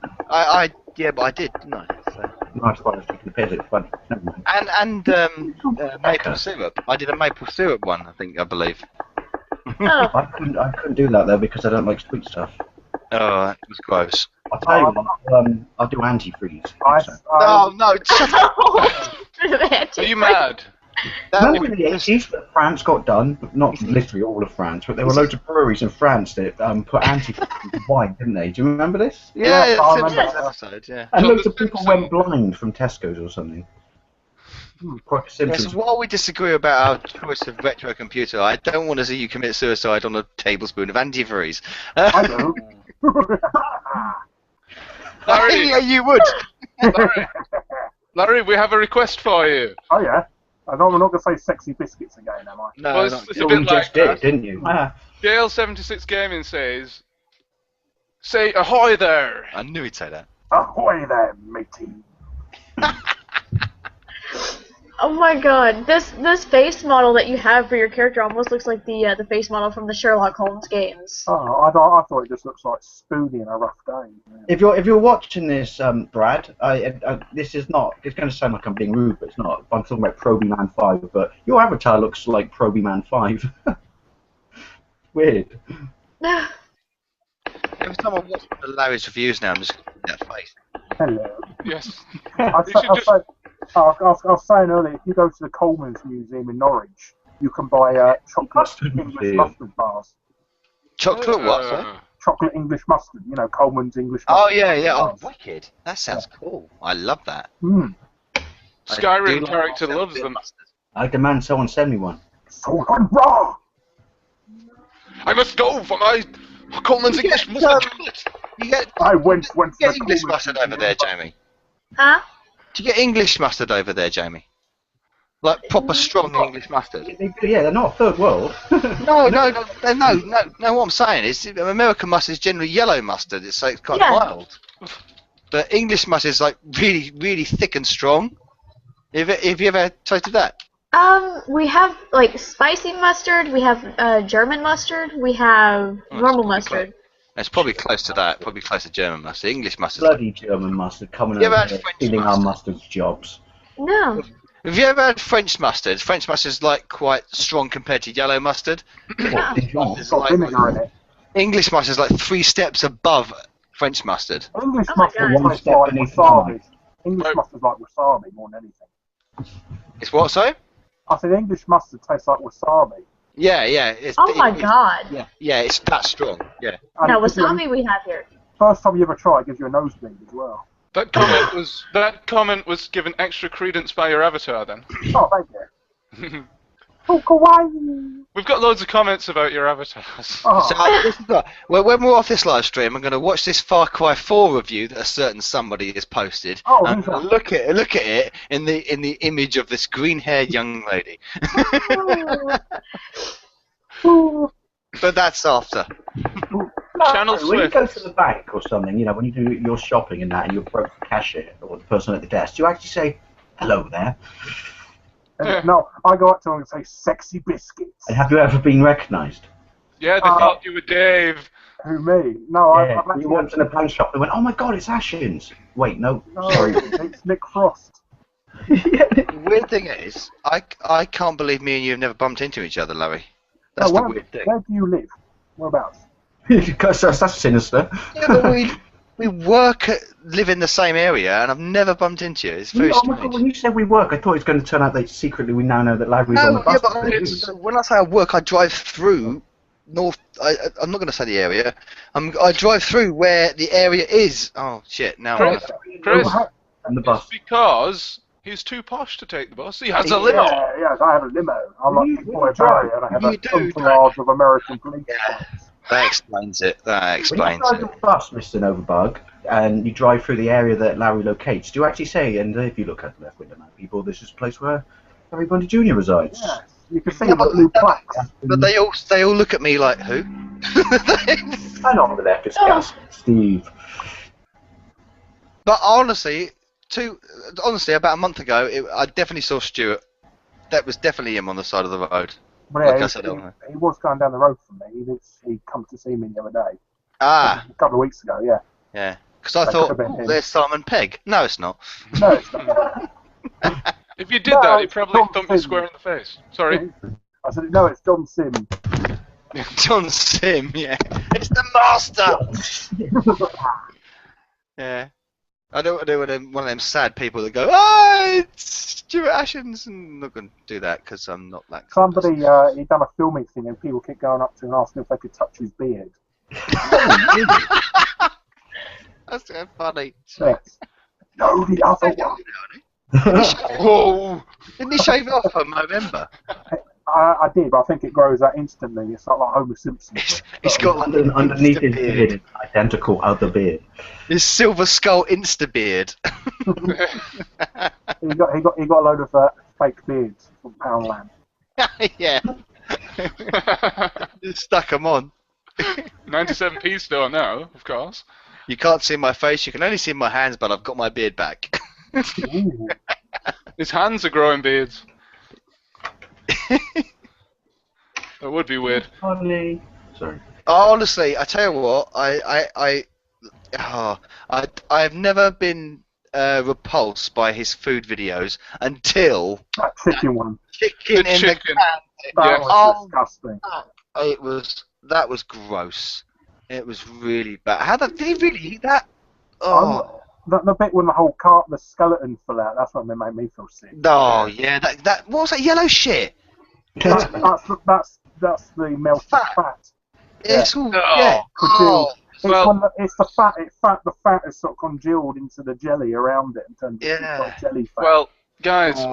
Yeah, but I did, didn't I? So. I thought I was taking the piss. It's funny. Never mind. And maple syrup. I did a maple syrup one, I believe. Oh. I couldn't do that though because I don't like sweet stuff. Oh, it was gross. I'll tell you what, I'll do antifreeze. No, shut up. Are you mad? Remember in the 80s that France got done? Not literally all of France, but there were loads of breweries in France that put antifreeze in wine, didn't they? Do you remember this? Yeah, Yeah, I it's remember this that. episode, yeah. And So loads the of people Simpsons- went blind from Tesco's or something. Quite Yeah, Simpsons. so while we disagree about our choice of retro computer, I don't want to see you commit suicide on a tablespoon of antifreeze. I do. Larry, Yeah, you would. Larry, we have a request for you. Oh yeah. I'm not going to say sexy biscuits again, am I? No, Well, not it's yet. a bit You like just did, that. didn't you? JL76 Gaming says, say ahoy there. I knew he'd say that. Ahoy there, matey. Oh my god, this face model that you have for your character almost looks like the face model from the Sherlock Holmes games. Oh, I thought it just looks like Spoonie in a rough day. If you're watching this, Brad, this is not. It's going to sound like I'm being rude, but it's not. I'm talking about Proby Man 5, but your avatar looks like Proby Man 5. Weird. Every time I watch one of Larry's reviews now, I'm just looking at that face. Hello. Yes. I You should just- was saying earlier, if you go to the Coleman's Museum in Norwich, you can buy chocolate Mustard English museum. mustard bars. Chocolate what, sir? Chocolate English mustard, you know, Coleman's English Oh, mustard. yeah, yeah. Oh, bars. wicked. That sounds cool. I love that. Mm. I Skyrim do like character myself loves a bit them. mustard. I demand someone send me one. So I'm raw. I must go for my Coleman's English mustard. You get, I went you to get the English Coleman's mustard over there, Jamie. Huh? Do you get English mustard over there, Jamie? Like proper strong English mustard? Yeah, they're not a third world. No. What I'm saying is, American mustard is generally yellow mustard. It's like quite Yeah. mild. But English mustard is like really, really thick and strong. Have you ever tasted that? We have like spicy mustard. We have German mustard. We have normal mustard. It's probably close to that. Probably close to German mustard. English mustard. Bloody German mustard coming You over ever had here, French stealing our mustard? mustard's jobs. No. Have you ever had French mustard? French mustard is like quite strong compared to yellow mustard. What, Dijon? It's got vinegar in it. English mustard is like 3 steps above French mustard. English Oh my mustard God. tastes One like step beneath wasabi. English Right. mustard's like wasabi more than anything. It's what, sorry? I said English mustard tastes like wasabi. Yeah. It's, Oh my god. Yeah, it's that strong. Yeah. And No, it gives you a- wasabi we have here. First time you ever try it gives you a nosebleed as well. That comment was given extra credence by your avatar then. Oh, thank you. Oh, kawaii. We've got loads of comments about your avatars. Oh, So this is what, well, when we're off this live stream, I'm going to watch this Far Cry 4 review that a certain somebody has posted. Oh, and who's that? look at it in the image of this green-haired young lady. But that's after. Channel When you Swift. go to the bank or something, you know, when you do your shopping and that, and you approach the cashier or the person at the desk, do you actually say, "Hello there"? Yeah. No, I go up to them and say, "Sexy biscuits." And have you ever been recognised? Yeah, they thought you were Dave. Who, me? No, Yeah. I've You walked in a paint shop. They went, "Oh my God, it's Ashins." Wait, no, No, sorry. it's Nick Frost. The weird thing is, I can't believe me and you have never bumped into each other, Larry. That's No, the weird thing. Where do you live? Whereabouts? Because that's sinister. Yeah, but we live in the same area, and I've never bumped into you. It's very Oh my God, strange. when you said we work, I thought it was going to turn out that secretly we now know that Larry's on the No, yeah, bus. but when I say I work, I drive through North. I'm not going to say the area. I drive through where the area is. Oh shit! Now I'm Chris, gonna- Chris, And the it's bus. because he's too posh to take the bus. He has a limo. Yeah, yes, I have a limo. I'm like You Big Boy drive. Barry, and I have You a do entourage of American police. Yeah. That explains it. That When you explains drive it. the bus, Mr. Novabug, and you drive through the area that Larry locates, do you actually say, and if you look at the left window now, people, this is a place where Larry Bundy Jr. resides? Yes, you can see Yeah, the but- blue plaques. But they all look at me like who? And on the left is Gus, Steve. But honestly, about a month ago, I definitely saw Stuart. That was definitely him on the side of the road. But yeah, Like I said, he was going down the road from me. He come to see me the other day. Ah, A couple of weeks ago, yeah. yeah. Because I That thought, could have been him. there's Simon Pegg. No, it's not. No, it's not. If you did No, that, he'd it's probably Tom thump you Sim. square in the face. Sorry. I said, no, it's John Sim. John Sim, yeah. It's the master! Yeah. I don't want to be one of them sad people that go, oh, it's Stuart Ashens. I'm not going to do that because I'm not that kind of Somebody, person. he done a filming thing and people kept going up to him and asking if they could touch his beard. That's so funny. Yes. No, the other one. Whoa! Didn't he shave it off for November? I did, but I think it grows out instantly. It's not like Homer Simpson. He's got like Underneath his Insta beard, identical other beard. his silver skull insta beard. He got a load of fake beards from Poundland. Yeah. Just stuck them on. 97p store now, of course. You can't see my face, you can only see my hands, but I've got my beard back. Ooh. His hands are growing beards. That would be weird. Funny. Sorry. Honestly, I tell you what, I've never been repulsed by his food videos until That chicken one. chicken The in chicken. the can. That Yeah. was disgusting. That was gross. It was really bad. Did he really eat that? Oh. The bit when the skeleton fell out, that's what made me feel sick. Oh yeah, that what was that yellow shit? That's the melted fat. It's all Oh. yeah. Oh, Well- It's the fat. The fat is sort of congealed into the jelly around it and turns into Yeah. sort of jelly fat. Well, Guys, Oh.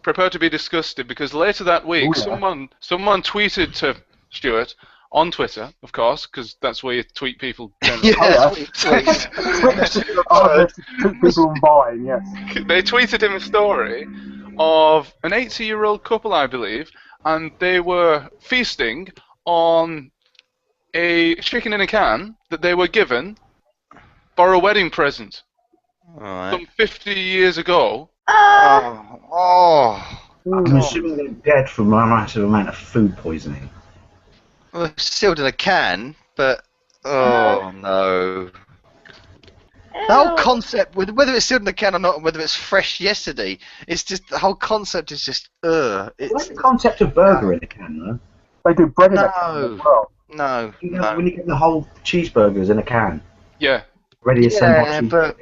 prepare to be disgusted, because later that week, Oh, yeah. someone tweeted to Stuart on Twitter, of course, because that's where you tweet people generally. Yeah, Oh, tweet. Two people on buying, yes. They tweeted him a story of an 80-year-old couple, I believe, and they were feasting on a chicken in a can that they were given for a wedding present Alright. some 50 years ago. Oh. I'm assuming they're dead from a massive amount of food poisoning. Well, it's sealed in a can, but oh no. The whole concept, whether it's sealed in a can or not, and whether it's fresh yesterday, it's just the whole concept is just It's like the concept of burger in a can, though. They do bread in a can as well. No. When you get the whole cheeseburgers in a can, Yeah. ready to send hot Yeah, cheese. but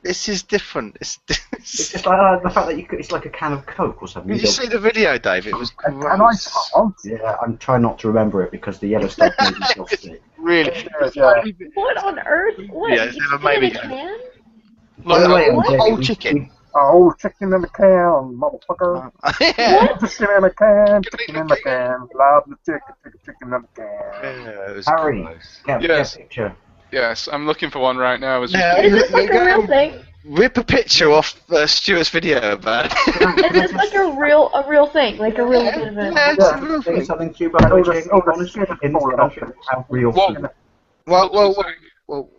this is different. It's It's just like the fact that it's like a can of Coke or something. Did you see the video, Dave? It was And I gross. can't. Yeah, I'm trying not to remember it because the yellow stuff made me feel sick. Really. Yeah. What on earth? What? Yeah, You it's never put it made in me a can? By the way, What? MJ, Whole we- chicken. Oh, chicken in the can, motherfucker. Yeah. Chicken in the can, chicken in the can. Love the chicken in the can. Yeah, it was Harry, gross. get Yes. a picture. Yes, I'm looking for one right now. As Yeah. Is this like a real thing? Rip a picture off Stuart's video, man. Is this like a real thing? Like a real bit of it? Yeah, it's a real Say thing. something to you about All the- Jake, all the honestly, skin in this falling country, off. we have real Whoa. food. Well.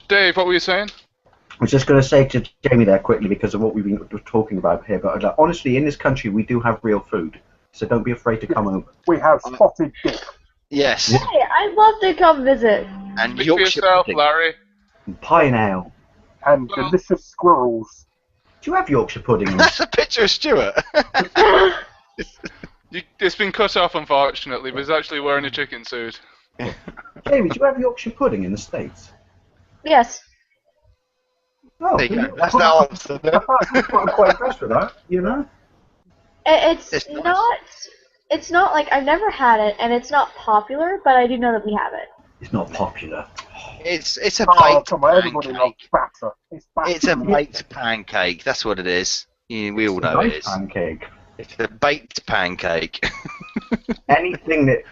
Dave, what were you saying? I was just going to say to Jamie there quickly because of what we've been talking about here, but like, honestly, in this country, we do have real food, so don't be afraid to come over. We have spotted dick. Yes. Hey, I'd love to come visit. And Speak for Yorkshire yourself, pudding. Larry. Pie and ale. And Well- delicious squirrels. Do you have Yorkshire pudding? in? That's a picture of Stuart. It's been cut off, unfortunately, but he's actually wearing a chicken suit. Jamie, do you have Yorkshire pudding in the States? Yes. Oh, There you go. That's the answer. I'm quite impressed with that, you know? It's It's nice. not. It's not like I've never had it, and it's not popular, but I do know that we have it. It's not popular. It's a Oh, baked come on, everybody loves pancake. batter. It's a baked pancake. That's what it is. Yeah, we all It's a know it nice is. pancake. It's a baked pancake. Anything that,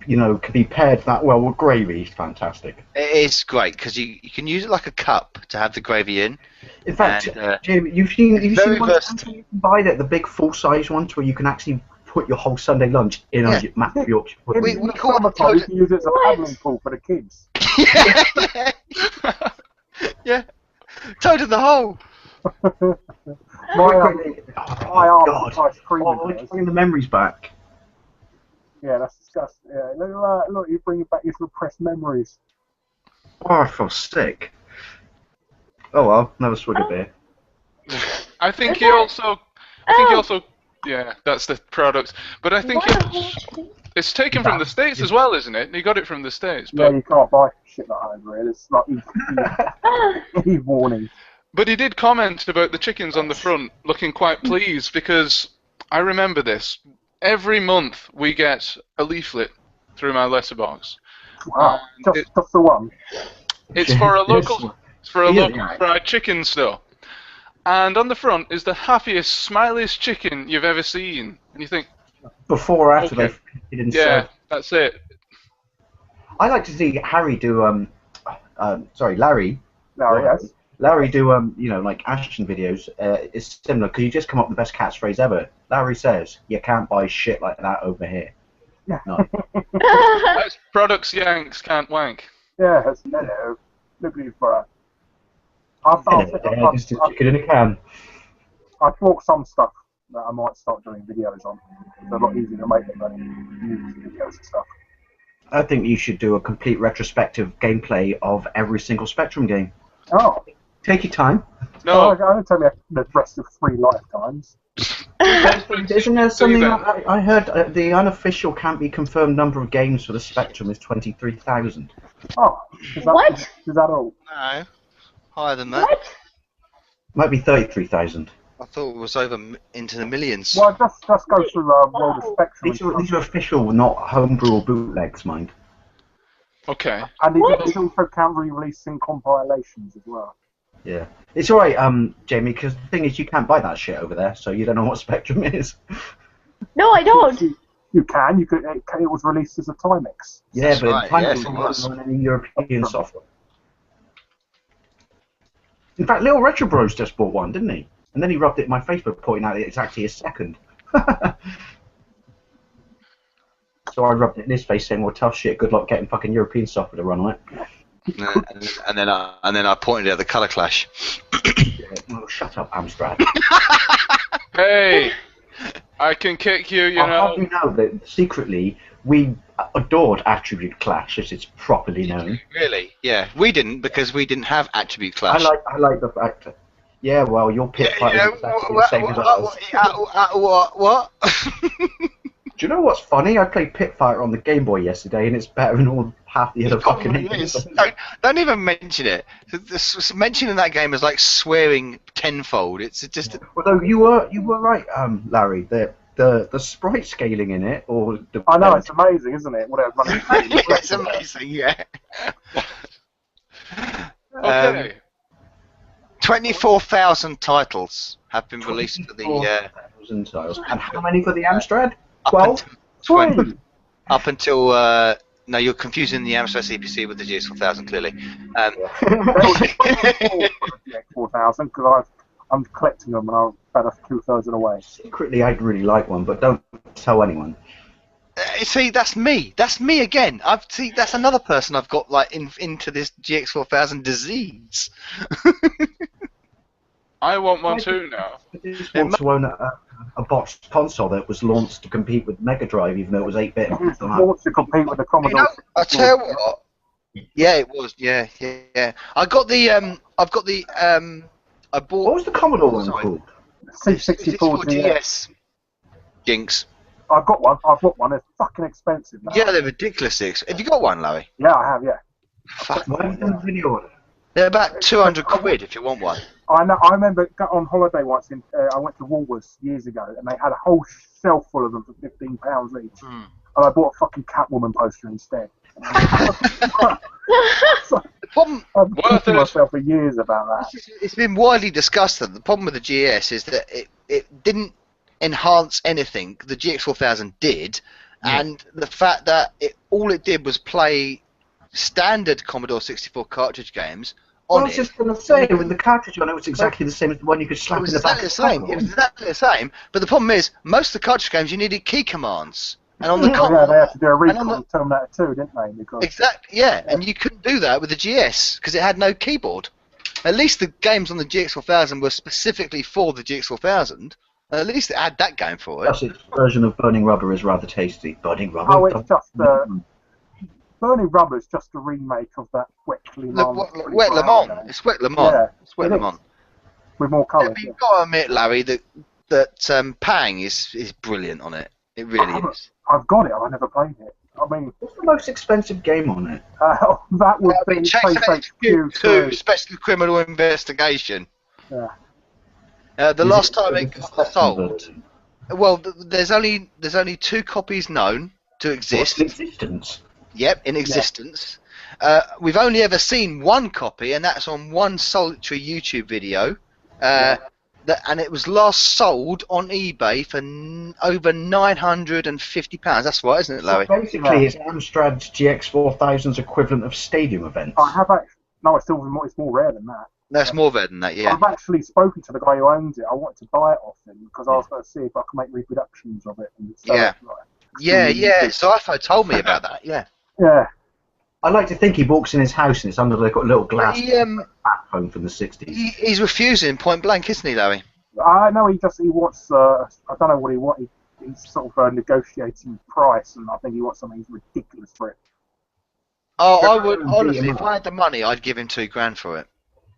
you know, can be paired that well with gravy is fantastic. It is great because you can use it like a cup to have the gravy in. In fact, And, Jamie, you've seen very the ones versatile. you can buy the big full-size ones where you can actually put your whole Sunday lunch in Yeah. a massive Yorkshire pudding. We In the call it summertime, you toad- can use it as a What? paddling pool for the kids. Yeah. Toad in the hole. My arm God. ice cream. Oh, it's bringing the memories back. Yeah, that's disgusting. Yeah, look, you're bringing back your repressed memories. Oh, I feel sick. Oh well, another swig of beer. I think Is he that- also. Yeah, that's the product. But I think it's taken from the States as well, isn't it? He got it from the States. Yeah, But, you can't buy shit like that over here. It's like he's warning. but he did comment about the chickens on the front looking quite pleased, because I remember this. Every month we get a leaflet through my letterbox. Wow, And just the one. It's for a local Yeah, local yeah. fried chicken store. And on the front is the happiest, smiliest chicken you've ever seen. And you think, Before or after Okay. they didn't yeah, serve. that's it. I like to see Harry do Larry. No, yes. Larry do you know, like action videos. It's similar because you just come up with the best catchphrase ever. Larry says, "You can't buy shit like that over here." No. That's products Yanks can't wank. Yes, hello. Nobody for that. Just a chicken in a can. I've bought some stuff that I might start doing videos on. It's a lot easier to make than news videos and stuff. I think you should do a complete retrospective gameplay of every single Spectrum game. Oh, Take your time. No, don't tell me the rest of 3 lifetimes. Isn't there something that. I heard? The unofficial can't be confirmed number of games for the Spectrum is 23,000. Oh, is that, What? Is that all? No. Higher than that. What? Might be 33,000. I thought it was over into the millions. Well, just go through World of Spectrum. These are official, not homebrew or bootlegs, mind. okay. And What? these also can re-release in compilations as well. Yeah. It's alright, Jamie, because the thing is you can't buy that shit over there, so you don't know what Spectrum is. No, I don't. You can. You could. It was released as a Timex. Yeah, That's but right, Timex yes, it was. wasn't on any European software. In fact, Little Retro Bros just bought one, didn't he? And then he rubbed it in my face by pointing out that it's actually his second. So I rubbed it in his face saying, well, tough shit, good luck getting fucking European software to run on it. And then I pointed at the colour clash. Yeah, well, shut up, Amstrad. Hey, I can kick you, you I'll know. have you know that secretly we adored Attribute Clash, as it's properly known. Really? Yeah, we didn't because we didn't have attribute clash. I like the fact that, yeah, well, your pit fight is exactly the same as ours. What? Do you know what's funny? I played Pit Fighter on the Game Boy yesterday, and it's better than all half the other fucking games. Don't even mention it. Mentioning that game is like swearing tenfold. It's just. Although you were right, Larry. The sprite scaling in it, or the I know, it's amazing, isn't it? Whatever. It's amazing, yeah. Okay. 24,000 titles have been released for the. 24,000 titles. And how many for the Amstrad? 12? Up until no, you're confusing the Amstrad CPC with the GX4000 clearly. 4,000 because I'm collecting them and I'm about 2/3 of the way. Secretly, I'd really like one, but don't tell anyone. See, that's me. That's me again. That's another person I've got like into this GX4000 disease. I want one too now. I just want to own a boxed console that was launched to compete with Mega Drive, even though it was 8-bit. It launched to compete with the Commodore. I tell you what. Yeah, it was. Yeah. I got the. I've got the. I bought. What was the Commodore one called? C64 GS. Jinx. I've got one. It's fucking expensive now. Yeah, they're ridiculous. Have you got one, Larry? Yeah, I have. Yeah. Fuck. Why have you done a video on it? They're about 200 quid if you want one. I know. I remember on holiday once. I went to Woolworths years ago, and they had a whole shelf full of them for £15 each. And I bought a fucking Catwoman poster instead. So, I've been thinking to myself for years about that. It's been widely discussed that the problem with the GS is that it didn't enhance anything. The GX4000 did, and the fact that all it did was play standard Commodore 64 cartridge games. I was just going to say, with the cartridge on it, was exactly the same as the one you could slap in the back of the same. It was exactly the same. But the problem is, most of the cartridge games you needed key commands, and on the yeah, they had to do a recall on Terminator 2, didn't they? Because exactly. Yeah, and you couldn't do that with the GS because it had no keyboard. At least the games on the GX4000 were specifically for the GX4000. At least it had that going for it. Plus, its version of Burning Rubber is rather tasty. Burning Rubber. Oh, it's just Burning Rubber is just a remake of that Wet Le Mans. Wet Le Mans. It's Wet Le Mans. Yeah, it's Wet Le Mans. With more colours. Yeah, you've got to admit, Larry, that Pang is brilliant on it. It really is. I've got it. I've never played it. I mean, what's the most expensive game on it? That would be Chase HQ2 Special Criminal Investigation. Yeah. The last time it got sold. Well, there's only 2 copies known to exist. What's in existence? Yep, in existence. Yeah. We've only ever seen 1 copy, and that's on one solitary YouTube video. And it was last sold on eBay for over £950. That's right, isn't it, Larry? So basically, it's Amstrad's GX4000's equivalent of stadium events. I have actually. No, it's more rare than that. That's more rare than that, yeah. I've actually spoken to the guy who owns it. I wanted to buy it off him because I was going to see if I could make reproductions of it. And yeah. Yeah. So I told me about that. Yeah. Yeah. I like to think he walks in his house and it's under like a little glass home from the 60s. He's refusing point blank, isn't he, Larry? I know he wants. I don't know what he wants. He's sort of negotiating price, and I think he wants something ridiculous for it. Oh, I would honestly, if I had the money, I'd give him £2,000 for it.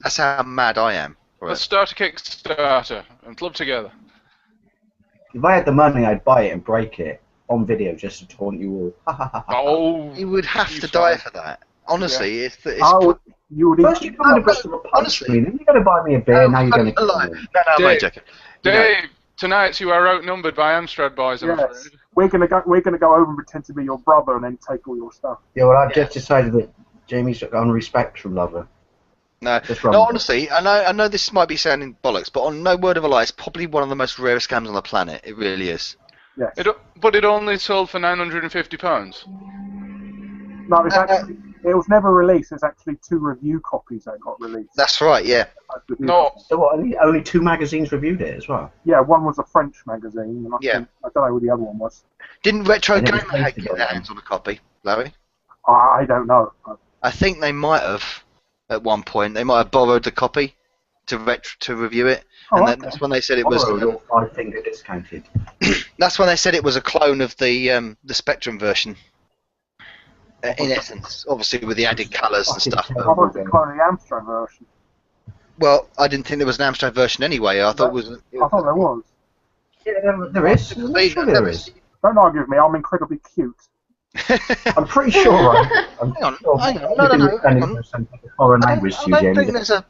That's how mad I am. Let's start a Kickstarter and club together. If I had the money, I'd buy it and break it on video just to taunt you all. Oh, you would have to die for that. Honestly, it's you would first you kind of got to punch me, then you're going to buy me a beer, now you're going to No, I'm joking. Dave, tonight you are outnumbered by Amstrad boys, I'm afraid. We're gonna go over and pretend to be your brother and then take all your stuff. Yeah, well, I've just decided that Jamie's got respect from Lover. No, Just no. run. Honestly, I know this might be sounding bollocks, but on no word of a lie, it's probably one of the most rarest games on the planet. It really is. Yes. But it only sold for £950. No, it's actually, it was never released. It's actually 2 review copies that got released. That's right. Yeah. No, So what, only 2 magazines reviewed it as well. Yeah, one was a French magazine, and I don't know who the other one was. Didn't Retro And it was Gamer posted get their on hands on a copy, Larry? I don't know. I think they might have at one point. They might have borrowed the copy to review it, and okay. that's when they said it was. Borrowed or 5 finger discounted. That's when they said it was a clone of the Spectrum version. In essence, obviously with the added colours and stuff. I thought it was kind of the Amstrad version. Well, I didn't think there was an Amstrad version anyway. I thought it was. I thought there was. Yeah, there is. I'm sure there is. Don't argue with me. I'm incredibly cute. I'm pretty sure. I'm Hang on, sure hang on, no, hang on. Some foreign I language don't think there's a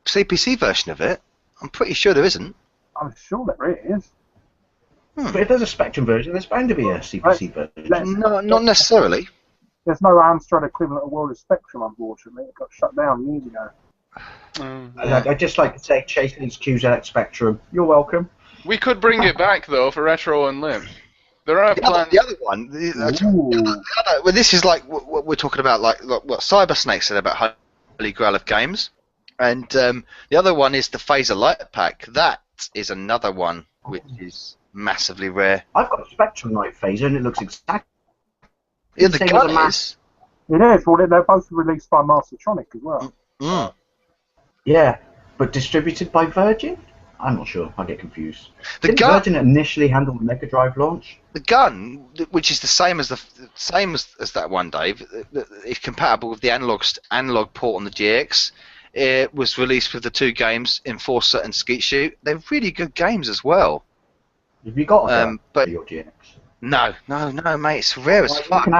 CPC version of it. I'm pretty sure there isn't. I'm sure there is. But if there's a Spectrum version, there's bound to be a CPC version. No, not necessarily. There's no Amstrad equivalent of World of Spectrum, unfortunately. It got shut down years ago. I'd just like to say, Chaseley's QZX Spectrum. You're welcome. we could bring it back though for RetroUnlim. There are plans. The other one. Well, this is like what we're talking about, like what Cyber Snake said about Holy Grail of games, and the other one is the Phaser Light Pack. That is another one which is massively rare. I've got a Spectrum Light Phaser, and it looks exactly. Yeah, the Same gun as a is. It is. Well, they're both released by Mastertronic as well. Mm. Yeah, but distributed by Virgin? I'm not sure. I get confused. Didn't gun- Virgin initially handle the Mega Drive launch? The gun, which is the same as as that one, Dave, is compatible with the analog port on the GX. It was released with the 2 games, Enforcer and Skeet Shoot. They're really good games as well. Have you got a gun but for your GX? No, mate. It's rare as fuck. You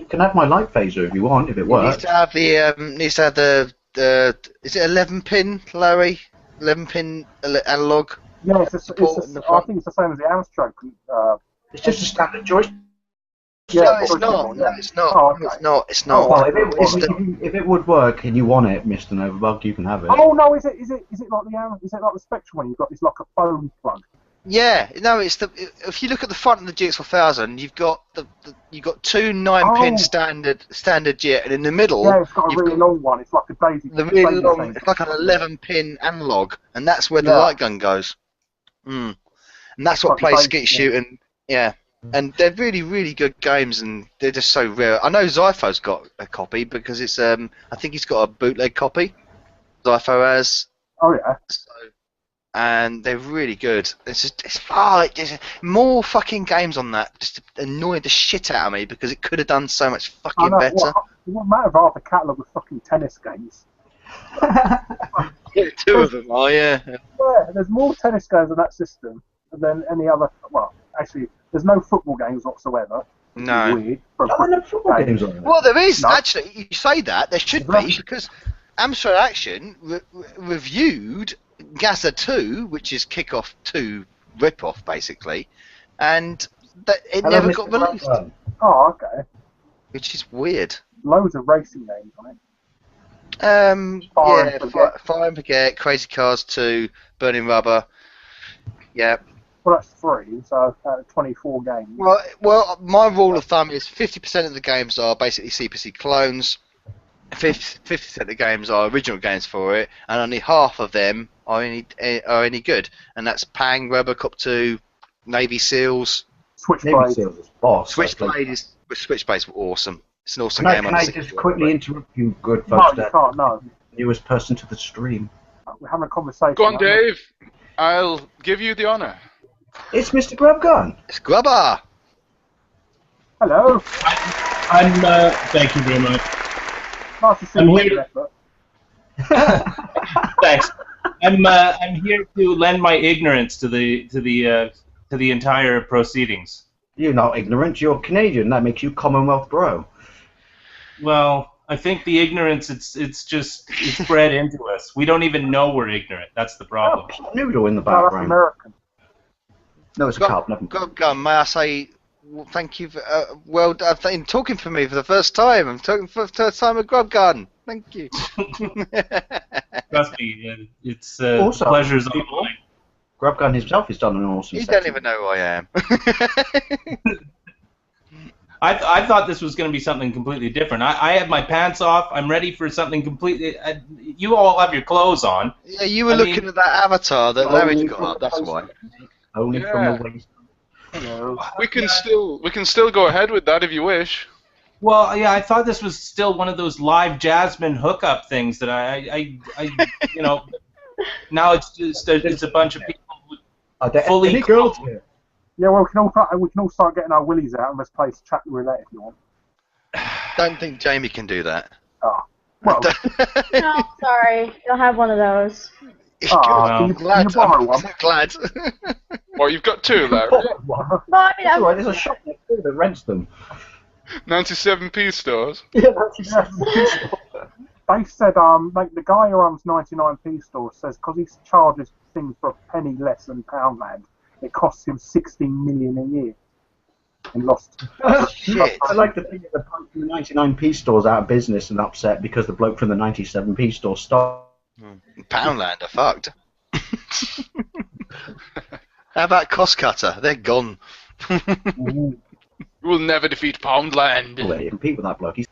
can have my light phaser if you want, if it It works. needs to have the is it 11 pin, Larry? 11 pin analog. Yeah, I think it's the same as the Amstrad. It's just a standard joystick. Yeah, No, it's not. No, it's not. Oh, okay. It's not. It's not. Well, if it would work and you want it, Mr. Novabug, you can have it. Oh no! Is it like the Spectrum one? You've got this like a phone plug. Yeah, no, it's the. If you look at the front of the GX1000, you've got you've got 2 9-pin standard jet, and in the middle, Yeah, it's got a you've really long one. It's like a daisy. the really daisy long. thing. It's like an 11-pin analog, and that's where the Yeah. light gun goes. And that's what Like a plays daisy Skeet thing. Shoot, and yeah, and they're really, really good games, and they're just so rare. I know Zypho's got a copy because it's I think he's got a bootleg copy. Zypho has. Oh yeah. So, and they're really good. It's more fucking games on that just annoyed the shit out of me because it could have done so much I fucking know. better. It wouldn't matter if half the catalogue was fucking tennis games. Yeah, 2 of them are, yeah. Yeah, there's more tennis games on that system than any other. Well, actually, there's no football games whatsoever. No. Weird. For a Oh, no football football game. games on it. Well, there is No. actually. You say that there should be Right. because Amstrad Action reviewed Gaza 2, which is Kickoff 2 rip-off basically, and it Hello, never Mr. got released, Blackburn. Oh, okay. which is weird. Loads of racing games on it. Yeah, Fire and Forget. Fire and Forget, Crazy Cars 2, Burning Rubber. Yeah. Well, that's 3, so 24 games. Well, my rule of thumb is 50% of the games are basically CPC clones, 50% of the games are original games for it, and only half of them are any good. And that's Pang, Robocop 2, Navy SEALs. Navy Switchblade. Seals is boss. Switchblades were awesome. It's an awesome Can I, game. can on I the just 64. quickly interrupt you, good No, folks? you can't. No, Newest person to the stream. we're having a conversation. Go on, aren't we? Dave. I'll give you the honour. It's Mr. Grubgun. It's Grubber. Hello. Thank you very much. Nice to see I'm you. here. Effort. Thanks. I'm here to lend my ignorance to the entire proceedings. You're not ignorant. You're Canadian. That makes you Commonwealth bro. Well, I think the ignorance it's bred into us. We don't even know we're ignorant. That's the problem. Pot noodle in the No, that's background. American. No, it's a carp. Never mind. Grubgun, may I say thank you for in talking for me for the first time. I'm talking for the first time with Grubgun. Thank you. Trust me, it's Also, pleasures all people- mine. Grubgun himself has done an awesome. You section. don't even know who I am. I thought this was going to be something completely different. I have my pants off. I'm ready for something completely. You all have your clothes on. Yeah, you were I looking mean- at that avatar that Larry's Only got from up. the That's post- why. Only from Yeah. the waist. Hello. We can still go ahead with that if you wish. Well, yeah, I thought this was still one of those live Jasmine hookup things that I you know. Now it's just it's a bunch of people. Are there Fully any girls clothed. here? Yeah, well, we can all start getting our willies out and let's play chat roulette if you want. Don't think Jamie can do that. Well, No, sorry. Don't have one of those. can you borrow one? I'm glad. Well, you've got two, Larry. One. But I mean, That's alright, there's a shop next door that rents them. 97p stores. Yeah, that's They said like the guy who owns 99p store says because he charges things for a penny less than Poundland, it costs him 16 million a year in lost. Shit. I like to think that the bloke from the 99p store's out of business and upset because the bloke from the 97p store stopped. Poundland are fucked. How about Cost Cutter? They're gone. We will never defeat Poundland. They compete with that bloke. He's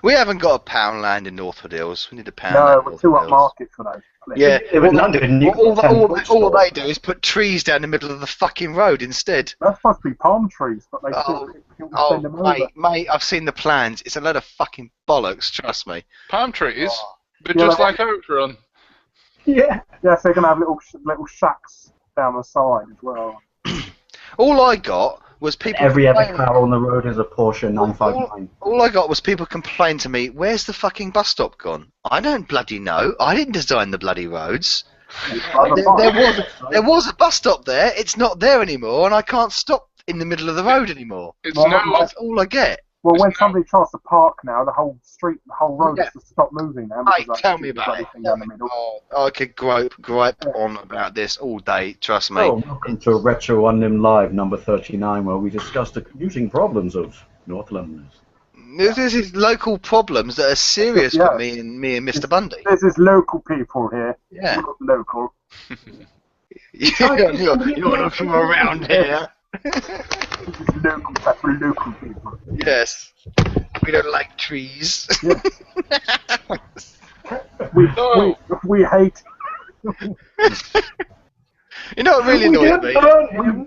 We haven't got a Poundland in Northwood Hills. We need a Poundland. No, in we're too Northwood up Hills. market for those. please. Yeah, live in London and you all, got 10 all stores. they do is put trees down the middle of the fucking road instead. They're supposed to be palm trees, but they Oh, still people Oh, send them over. mate, I've seen the plans. It's a load of fucking bollocks, trust me. Palm trees, but Yeah, just like- like Outrun. Yeah. Yeah, so they're gonna have little shacks down the side as well. All I got was people. Every other complaining- car on the road is a Porsche 959. All I got was people complain to me, "Where's the fucking bus stop gone?" I don't bloody know. I didn't design the bloody roads. There was a bus stop there. It's not there anymore, and I can't stop in the middle of the road anymore. It's Well, now That's all I get. Well, when It's somebody tries to park now, the whole street, the whole road Yeah. has to stop moving now. Mate, because tell that me stupid about bloody it. thing down the middle. Oh, I could gripe on about this all day. Trust me. Oh, welcome to RetroUnlim Live number 39, where we discuss the commuting problems of North Londoners. This is local problems that are serious Yeah. for me and Mr. Bundy. This is local people here. Yeah. Not local. You're not from around here. This is local for local people. Yes. We don't like trees. No. We hate. You know what really annoys me?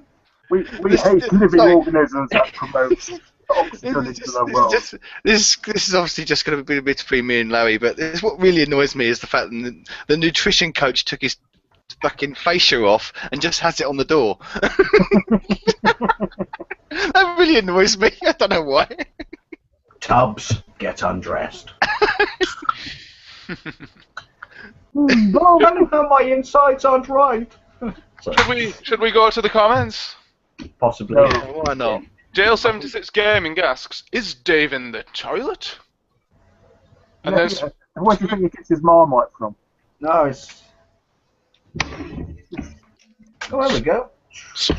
We This- hate this- living sorry. organisms that promote oxygen into the world. This is obviously just going to be between me and Larry, but what really annoys me is the fact that the nutrition coach took his fucking fascia off and just has it on the door. That really annoys me. I don't know why. Tubbs, get undressed. No, My insides aren't right. Should we go to the comments? Possibly. No. Why not? Jail76 Gaming asks, is Dave in the toilet? And then where do you think he gets his Marmite from? No, it's. Oh, there we go.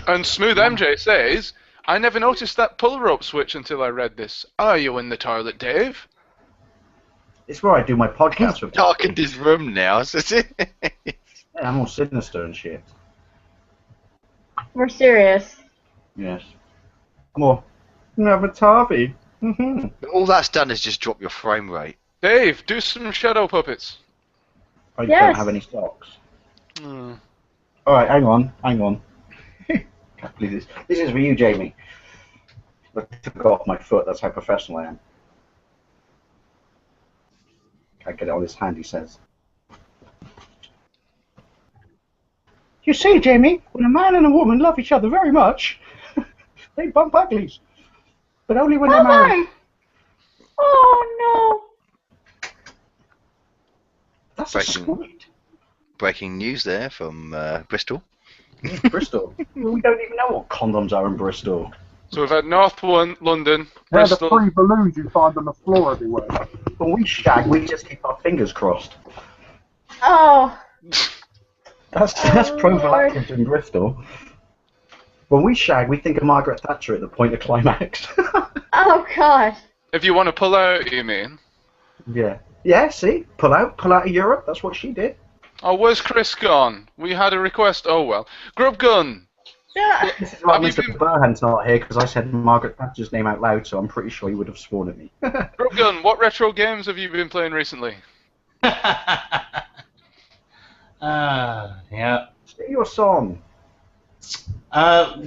and Smooth MJ says, I never noticed that pull rope switch until I read this. Are you in the toilet, Dave? It's where I do my podcast with. Darkened his room now. Yeah, I'm all sinister and shit. We're serious. Yes. I'm all. Never Tarvey. Mm-hmm. All that's done is just drop your frame rate. Dave, do some shadow puppets. I Yes. don't have any stocks. Alright, hang on. Can't believe this. This is for you, Jamie. I took it off my foot, that's how professional I am. Can't get it on his hand, he says. You see, Jamie, when a man and a woman love each other very much, they bump uglies. But only when they're married. Oh That's a Breaking. squid. Breaking news there from Bristol. Bristol. We don't even know what condoms are in Bristol. So we've had North London, They're the Bristol. free balloons you find on the floor everywhere. When we shag, we just keep our fingers crossed. no! Oh! That's Oh, prophylactic in Bristol. When we shag, we think of Margaret Thatcher at the point of climax. Oh god! If you want to pull out, you mean? Yeah. Yeah, see? Pull out of Europe, that's what she did. Oh, where's Chris gone? We had a request. Oh well. Grub Gun. Yeah. This is why Have you Mr. been- Burhan's not here, because I said Margaret Thatcher's name out loud, so I'm pretty sure he would have sworn at me. Grub Gun, what retro games have you been playing recently? Yeah. Sing your song. I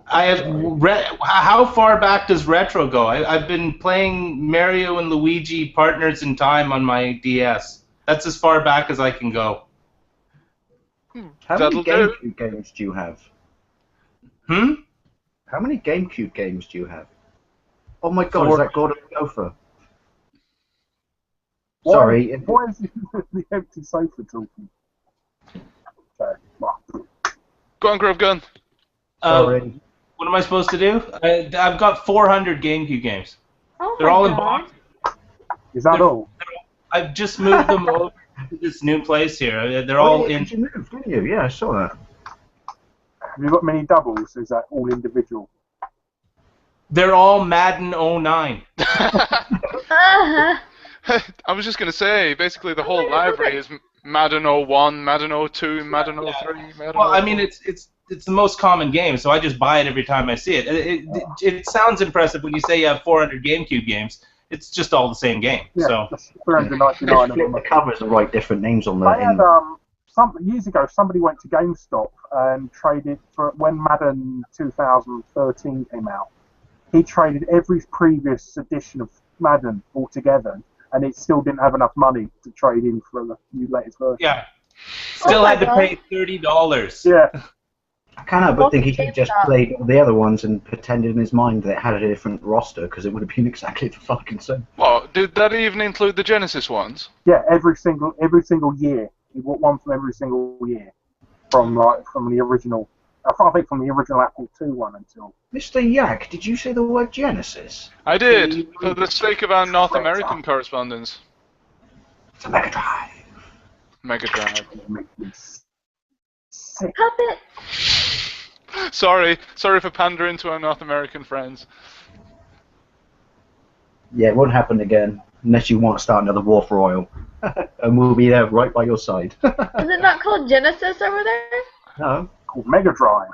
have. How far back does retro go? I've been playing Mario and Luigi Partners in Time on my DS. That's as far back as I can go. How That'll many do. GameCube games do you have? Hmm? How many GameCube games do you have? Oh my god, 4. is that God of the Gopher? Why- Sorry. Why is the empty sofa talking? Okay. Well, Go on, Grub Gun. Sorry. What am I supposed to do? I've got 400 GameCube games. Oh They're my all in God. box. is that all? I've just moved them over to this new place here. They're Oh, all yeah, in. 'cause you moved, didn't you? Yeah, I saw that. Have you got many doubles? Is that all individual? They're all Madden 09. Uh-huh. I was just going to say, basically the whole library is Madden 01, Madden 02, Madden 03, Madden Well, I 04. mean, it's the most common game, so I just buy it every time I see it. It sounds impressive when you say you have 400 GameCube games. It's just all the same game. Yeah, So that's 399 of them. The covers are right different names on I there. had some years ago. Somebody went to GameStop and traded for when Madden 2013 came out. He traded every previous edition of Madden altogether, and it still didn't have enough money to trade in for the new latest version. yeah, still Oh my had to God. pay $30. Yeah, I cannot but think he could have just GameStop. played all the other ones and pretended in his mind that it had a different roster, because it would have been exactly the fucking same. What, did that even include the Genesis ones? yeah. Every single year, he bought one from every single year from the original. I think from the original Apple II one until. Mr. Yack, did you say the word Genesis? I did, for the sake of our North American correspondence. It's a Mega Drive. Mega Drive. Make me sick. Puppet. Sorry for pandering to our North American friends. Yeah, it won't happen again, unless you want to start another war for oil. And we'll be there right by your side. Is it not called Genesis over there? No. Called Mega Drive.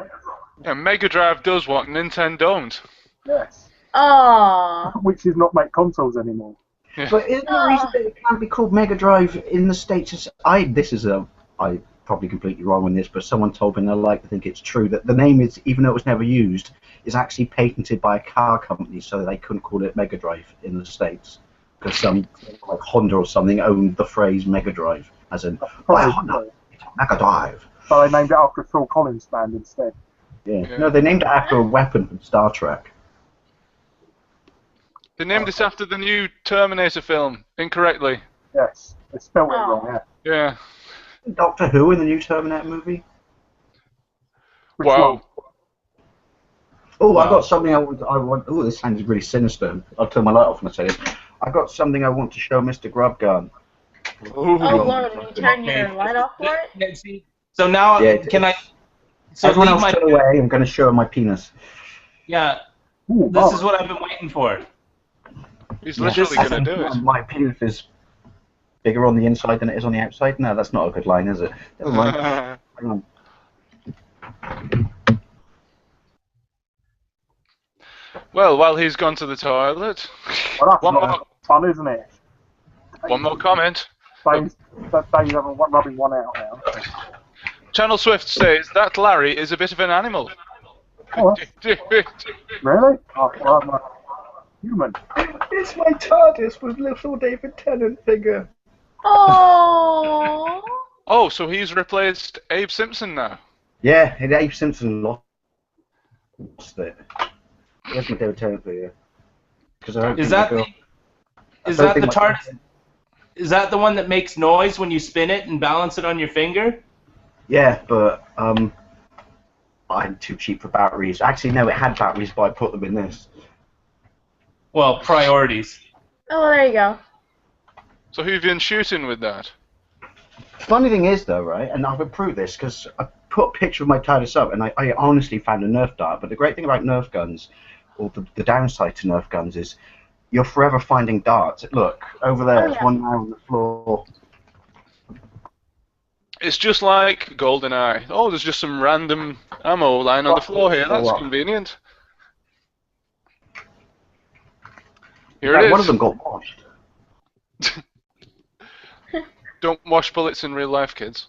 Yeah, Mega Drive does what Nintendo don't. Yes. Aww. Which is not make consoles anymore. But isn't the reason that it can't be called Mega Drive in the States is I probably completely wrong on this, but someone told me and I like to think it's true that the name is, even though it was never used, is actually patented by a car company, so they couldn't call it Mega Drive in the States. Because some like Honda or something owned the phrase Mega Drive, as in Probably Honda, Mega Drive. So they named it after a Phil Collins band instead. Yeah. Yeah. No, they named it after a weapon from Star Trek. They named this after the new Terminator film, incorrectly. Yes. They spelled it Oh. wrong, yeah. Yeah. Doctor Who in the new Terminator movie. Which Wow. one? Oh, I Wow. got something I want. Oh, this sounds really sinister. I'll turn my light off when I say this. I got something I want to show Mr. Grubgun. Oh Lord, you turn your light off for it? Yeah, see, so now, Yeah, can I? So Everyone leave else my, turn away. I'm going to show my penis. yeah, Ooh, this oh. is what I've been waiting for. He's literally This- going to do it. My penis is bigger on the inside than it is on the outside. No, that's not a good line, is it? Never mind. Hang on. Well, while he's gone to the toilet, Well, that's one not more, fun, isn't it? one more comment. Dave's rubbing one out now. Channel Swift says that Larry is a bit of an animal. Oh, really? Oh, well, I'm a human. It's my TARDIS with little David Tennant figure. Oh. Oh, so he's replaced Abe Simpson now. Yeah, and Abe Simpson lost it. Where's my David Tennant figure? Because I don't Is think that my the, girl- is I don't that the think my- TARDIS? Is that the one that makes noise when you spin it and balance it on your finger? Yeah, but I'm too cheap for batteries. Actually, no, it had batteries, but I put them in this. Well, priorities. Oh, well, there you go. So who have you been shooting with that? Funny thing is, though, right, and I've approved this because I put a picture of my TARDIS up, and I honestly found a Nerf dart. But the great thing about Nerf guns, or the downside to Nerf guns, is You're forever finding darts. Look, over there, Oh, there's yeah. one now on the floor. It's just like GoldenEye. Oh, there's just some random ammo lying on the floor here. That's what? convenient. Here In fact, it one of is. them got washed. Don't wash bullets in real life, kids.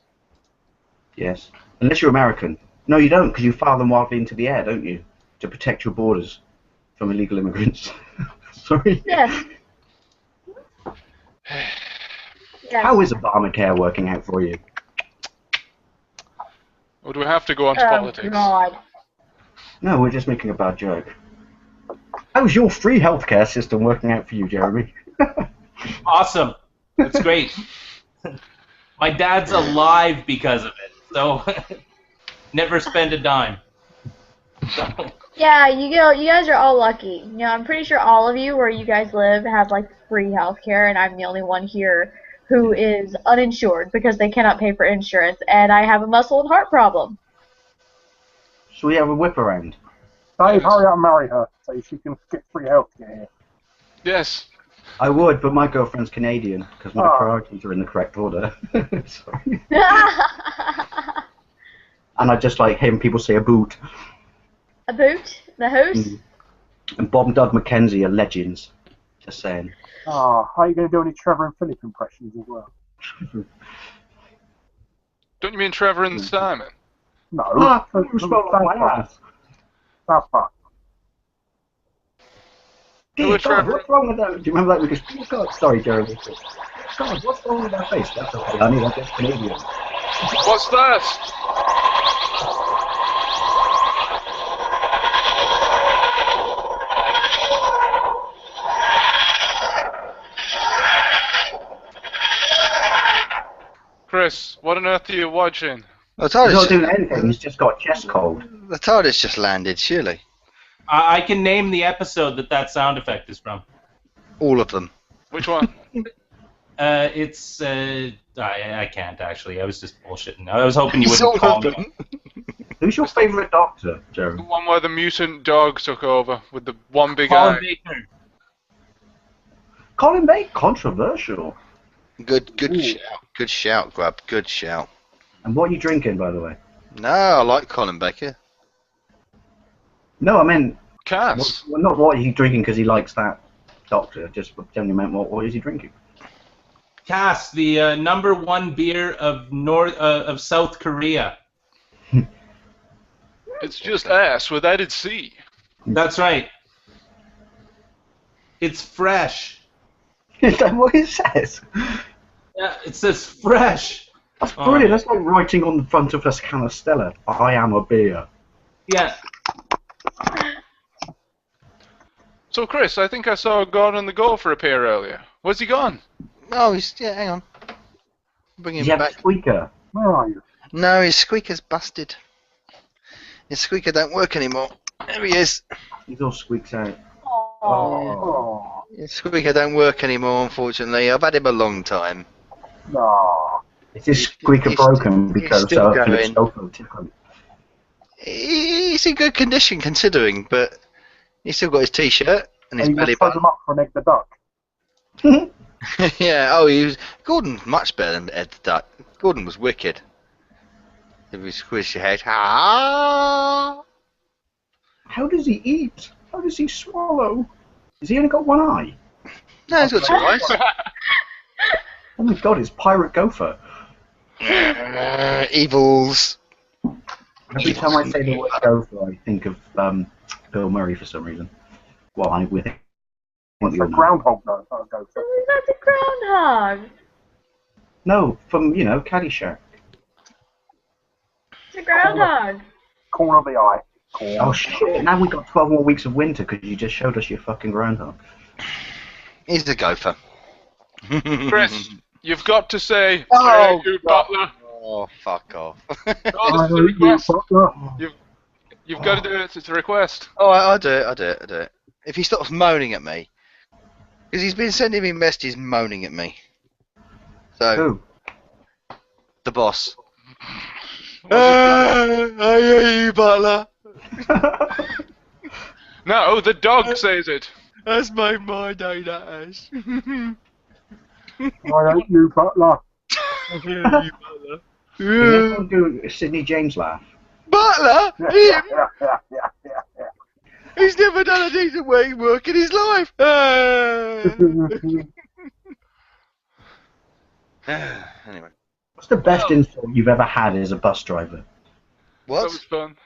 Yes. Unless you're American. No, you don't, because you fire them wildly into the air, don't you? To protect your borders from illegal immigrants. Sorry. Yes. Yes. How is Obamacare working out for you? Or do we have to go on to politics? God. No, we're just making a bad joke. How's your free healthcare system working out for you, Jeremy? Awesome. It's great. My dad's alive because of it, so never spend a dime. So, Yeah, you guys are all lucky. You know, I'm pretty sure all of you where you guys live have like free healthcare, and I'm the only one here who is uninsured because they cannot pay for insurance, and I have a muscle and heart problem. Shall we have a whip around? Dave, hurry up and marry her so she can get free healthcare here. Yes. I would, but my girlfriend's Canadian, because my Oh. priorities are in the correct order. Sorry. And I just like hearing people say a boot. A boot? The host? Mm. And Bob and Doug McKenzie are legends. Just saying. How are you going to do any Trevor and Philip impressions as well? Don't you mean Trevor and Simon? No. Who's spelling on my ass? South Park. Who Dear are God, Trevor? what's wrong with that? Do you remember that? Because, oh God, sorry, Jeremy. God, what's wrong with that face? That's okay, honey, that's just Canadian. What's that? Chris, what on earth are you watching? The He's not TARDIS, doing anything, he's just got chest cold. the TARDIS just landed, surely. I can name the episode that sound effect is from. All of them. Which one? It's I can't actually. I was just bullshitting. I was hoping you It's wouldn't all call of me. them. Who's your favourite doctor, The Jeremy? one where the mutant dog took over with the one big Colin eye. Baker. Colin Bay, controversial. Good Ooh. shout. Good shout, Grub. Good shout. And what are you drinking, by the way? No, I like Colin Baker. No, I meant, Cass. well, not what he's drinking because he likes that doctor, just generally meant what is he drinking? Cass, the #1 beer of South Korea. It's just ass with added C. That's right. It's fresh. Is that what it says? Yeah, it says fresh. That's brilliant, that's like writing on the front of a can of Stella, I am a beer. Yeah. So, Chris, I think I saw Gordon the Gopher appear earlier. Where's he gone? Oh, hang on. Bring him You have a back. squeaker. Where are you? No, his squeaker's busted. His squeaker don't work anymore. There he is. He's all squeaks out. Oh, His squeaker don't work anymore, unfortunately. I've had him a long time. no. Is his squeaker he's- broken he's because still Philip's going. sofa tickled? He's in good condition considering, but he's still got his t-shirt and Are his you going belly to throw button. them up for an egg the duck? Yeah, oh, Gordon much better than Ed the Duck. Gordon was wicked. If you squish your head, ah! How does he eat? How does he swallow? Has he only got one eye? No, he's got two eyes. Oh my god, it's Pirate Gopher. Evils. Every time I say the word Gopher, I think of Bill Murray for some reason. Well, I'm with him. It's a groundhog, though. Not a gopher. Oh, that's a groundhog. No, from, Caddyshack. It's a groundhog. Corner of the eye. Corner. Oh shit, now we've got 12 more weeks of winter because you just showed us your fucking groundhog. He's a gopher. Chris, you've got to say, Oh, "Hey, you butler." Oh, fuck off. Oh, this is a request. You've got to do it. It's a request. Oh, I'll do it. If he stops moaning at me. Because he's been sending me messages moaning at me. So, Who? the boss. I hate you, butler. No, the dog says it. That's made my day, that has. Why don't you, Butler? Can everyone do a Sidney James laugh? Butler? Yeah, Him? yeah. He's never done a decent work in his life. Anyway. What's the best insult you've ever had as a bus driver? That What? was fun.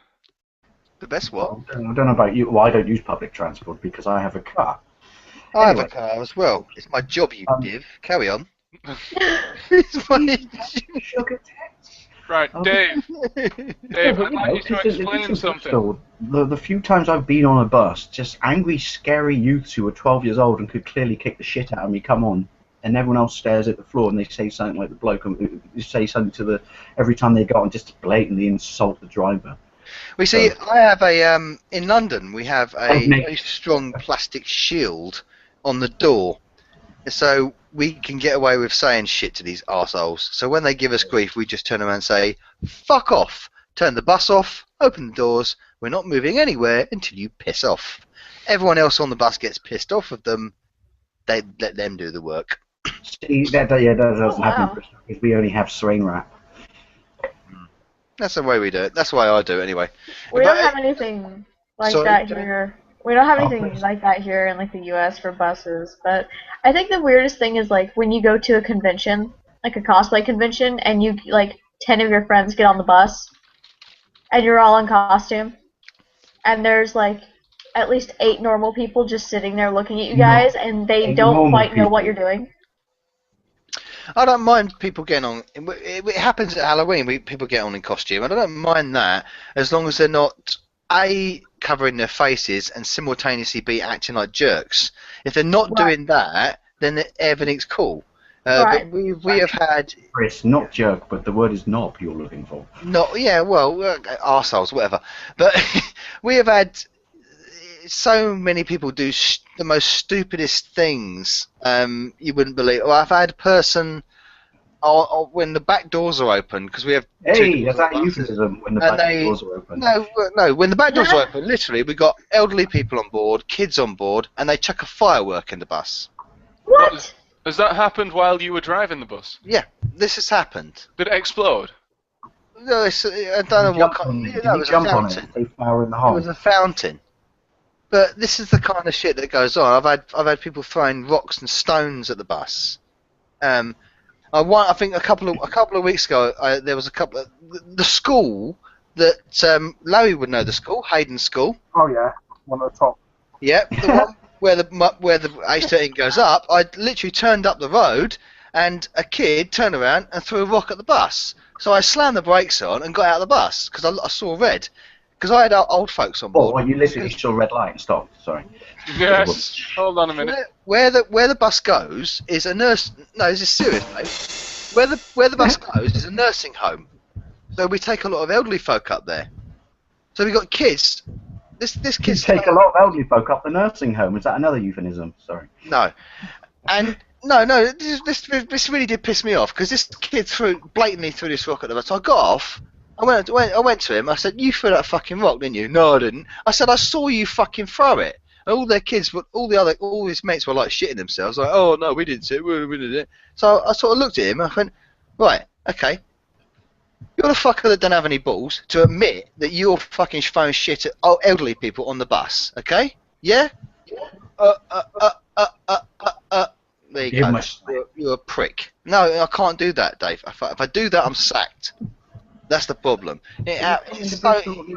The best what? I don't know about you. Well, I don't use public transport because I have a car. I have Anyway. a car as well. It's my job, you div. Carry on. Right, Dave. Dave, I'd like you to explain something. The few times I've been on a bus, just angry, scary youths who are 12 years old and could clearly kick the shit out of me come on, and everyone else stares at the floor and they say something like the bloke, and they say something to the every time they go on, just blatantly insult the driver. We see, I have a in London. We have a very strong plastic shield on the door, so we can get away with saying shit to these arseholes. So when they give us grief, we just turn around and say, "Fuck off! Turn the bus off. Open the doors. We're not moving anywhere until you piss off." Everyone else on the bus gets pissed off with them. They let them do the work. See, that doesn't happen because we only have saran wrap. That's the way we do it. That's the way I do it anyway. We don't have anything like that here. We don't have anything like that here in like the U.S. for buses. But I think the weirdest thing is like when you go to a convention, like a cosplay convention, and you like 10 of your friends get on the bus, and you're all in costume, and there's like at least 8 normal people just sitting there looking at you guys, and they don't quite know what you're doing. I don't mind people getting on. It happens at Halloween. People get on in costume. I don't mind that as long as they're not A, covering their faces and simultaneously B, acting like jerks. If they're not doing that, then everything's cool. But we have had... Chris, not jerk, but the word is knob you're looking for. Not, yeah, well, arseholes, whatever. But we have had so many people do the most stupidest things you wouldn't believe. Well, I've had a person when the back doors are open, because we have Hey, is that a euphemism when the back doors are open? No, when the back doors are open, literally, we've got elderly people on board, kids on board, and they chuck a firework in the bus. What? Has that happened while you were driving the bus? Yeah, this has happened. Did it explode? No, I don't know what kind. It was a fountain. It was a fountain. But this is the kind of shit that goes on. I've had people throwing rocks and stones at the bus. I think a couple of weeks ago there was a couple of the school that Larry would know the school, Hayden School. Oh yeah, one at the top. Yeah, the one where the A13 goes up. I literally turned up the road and a kid turned around and threw a rock at the bus. So I slammed the brakes on and got out of the bus because I saw red. Because I had old folks on board. Oh, well, you literally saw a red light and stopped. Sorry. Yes. Hold on a minute. Where the bus goes is a nurse. No, this is serious, mate. Where the bus goes is a nursing home. So we take a lot of elderly folk up there. So we got kids. This kid's take a lot of elderly folk up the nursing home. Is that another euphemism? Sorry. No. And no. This really did piss me off because this kid blatantly threw this rock at the bus. So I got off. I went to him. I said, "You threw that fucking rock, didn't you?" "No, I didn't." I said, "I saw you fucking throw it." And all their kids, all his mates were like shitting themselves. Like, "Oh no, we didn't see it. We did it." So I sort of looked at him. And I went, "Right, okay. You're the fucker that don't have any balls to admit that you're fucking throwing shit at elderly people on the bus. Okay? Yeah? There you go. You're a prick. No, I can't do that, Dave. If I do that, I'm sacked. That's the problem. You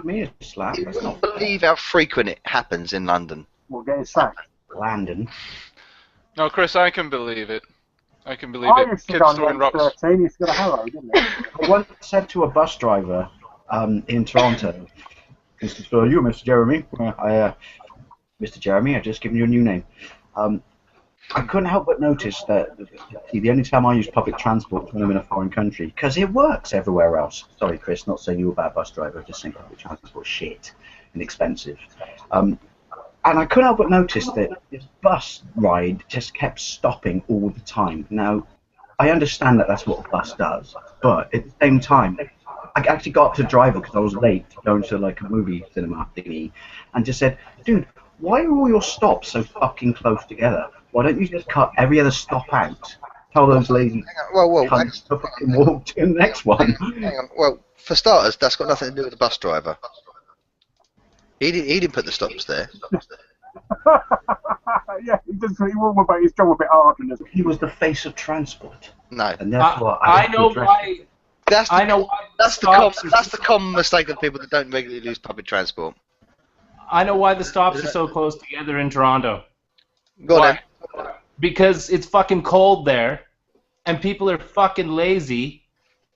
wouldn't believe how frequent it happens in London. We're getting sacked. London. No, Chris, I can believe it. I can believe it. Used to Kids go on throwing rocks. 13, used to go to Harrow, didn't it? I once said to a bus driver in Toronto, "This is for you, Mr. Jeremy." Mr. Jeremy, I've just given you a new name. I couldn't help but notice that the only time I use public transport is when I'm in a foreign country, because it works everywhere else. Sorry, Chris, not saying you're a bad bus driver, just saying public transport is shit and expensive. And I couldn't help but notice that this bus ride just kept stopping all the time. Now, I understand that that's what a bus does, but at the same time, I actually got to the driver because I was late to go into like a movie cinema thingy, and just said, "Dude, why are all your stops so fucking close together? Why don't you just cut every other stop out? Tell those lazy Well, cunts to fucking walk to the next one. hang on. Well, for starters, that's got nothing to do with the bus driver. He didn't put the stops there. Yeah, he won't about his job a bit harder. He was the face of transport, No. and therefore I know why. That's the, I know why the that's stops the common mistake of people that don't regularly use public transport. I know why the stops are so close together in Toronto. Go on Why? then. Because it's fucking cold there, and people are fucking lazy,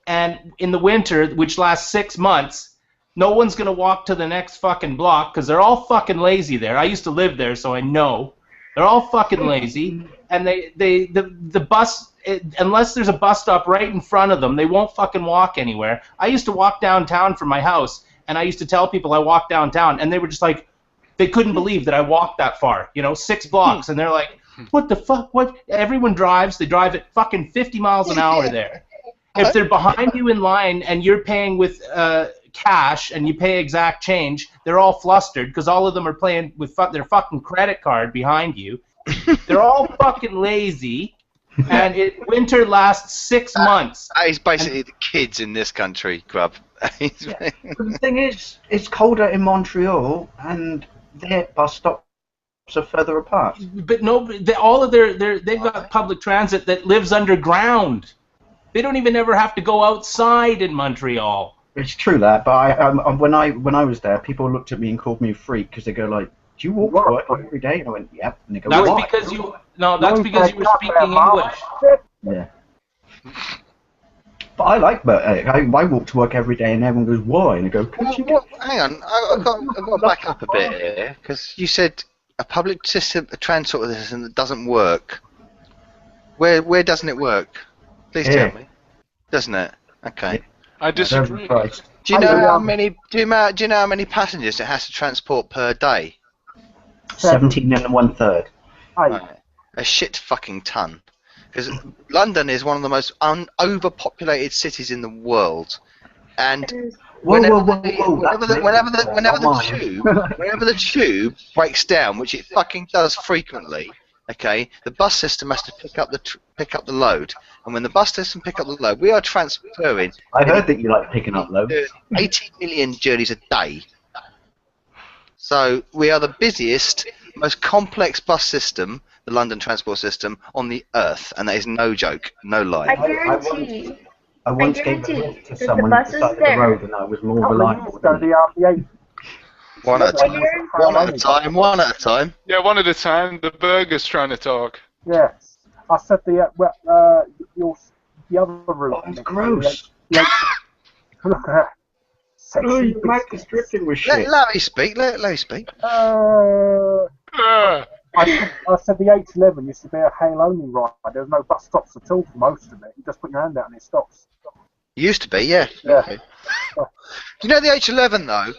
and in the winter, which lasts 6 months, no one's gonna walk to the next fucking block because they're all fucking lazy there. I used to live there, so I know. They're all fucking lazy, and the bus, unless there's a bus stop right in front of them, they won't fucking walk anywhere. I used to walk downtown from my house, and I used to tell people I walked downtown, and they were just like, they couldn't believe that I walked that far, 6 blocks, and they're like, what the fuck, what? Everyone drives, they drive at fucking 50 miles an hour there. If they're behind you in line and you're paying with cash and you pay exact change, they're all flustered because all of them are playing with their fucking credit card behind you. They're all fucking lazy, and winter lasts 6 months. That is basically the kids in this country, Grub. Yeah. But the thing is, it's colder in Montreal, and their bus stops are further apart. But no, all of they've got public transit that lives underground. They don't even ever have to go outside in Montreal. It's true that, but when I was there, people looked at me and called me a freak because they go like, "Do you walk to work every day?" And I went, "Yep." And they go, That's "Why?" because you were speaking English. Yeah. But I like, I walk to work every day, and everyone goes, "Why?" And I go, Hang on, I've got to back up a bit here because you said a public system, a transport system that doesn't work. Where doesn't it work? Please tell me. Doesn't it? Okay. I disagree. Do you know how many? Do you know how many passengers it has to transport per day? 17 and 1/3. Right. A shit fucking ton. Because London is one of the most overpopulated cities in the world, and whenever the tube breaks down, which it fucking does frequently, okay, the bus system has to pick up the load, and when the bus system pick up the load, we are transferring. I heard that you like picking up loads. 18 million journeys a day. So we are the busiest, most complex bus system, the London transport system, on the earth, and that is no joke, no lie. I guarantee. I once gave a lift to someone the at the side of the road, and I was more reliable than the RPA. One at a time. One at a time. Yeah, one at a time. The burger's trying to talk. Yes. I said the other route. Oh, it's gross. Look at that. Oh, you like restricting with shit. Let Larry speak. Let Larry speak. I said the H11 used to be a hail-only ride. There was no bus stops at all for most of it. You just put your hand out and it stops. Used to be, yeah. Yeah. Okay. Do you know the H11 though?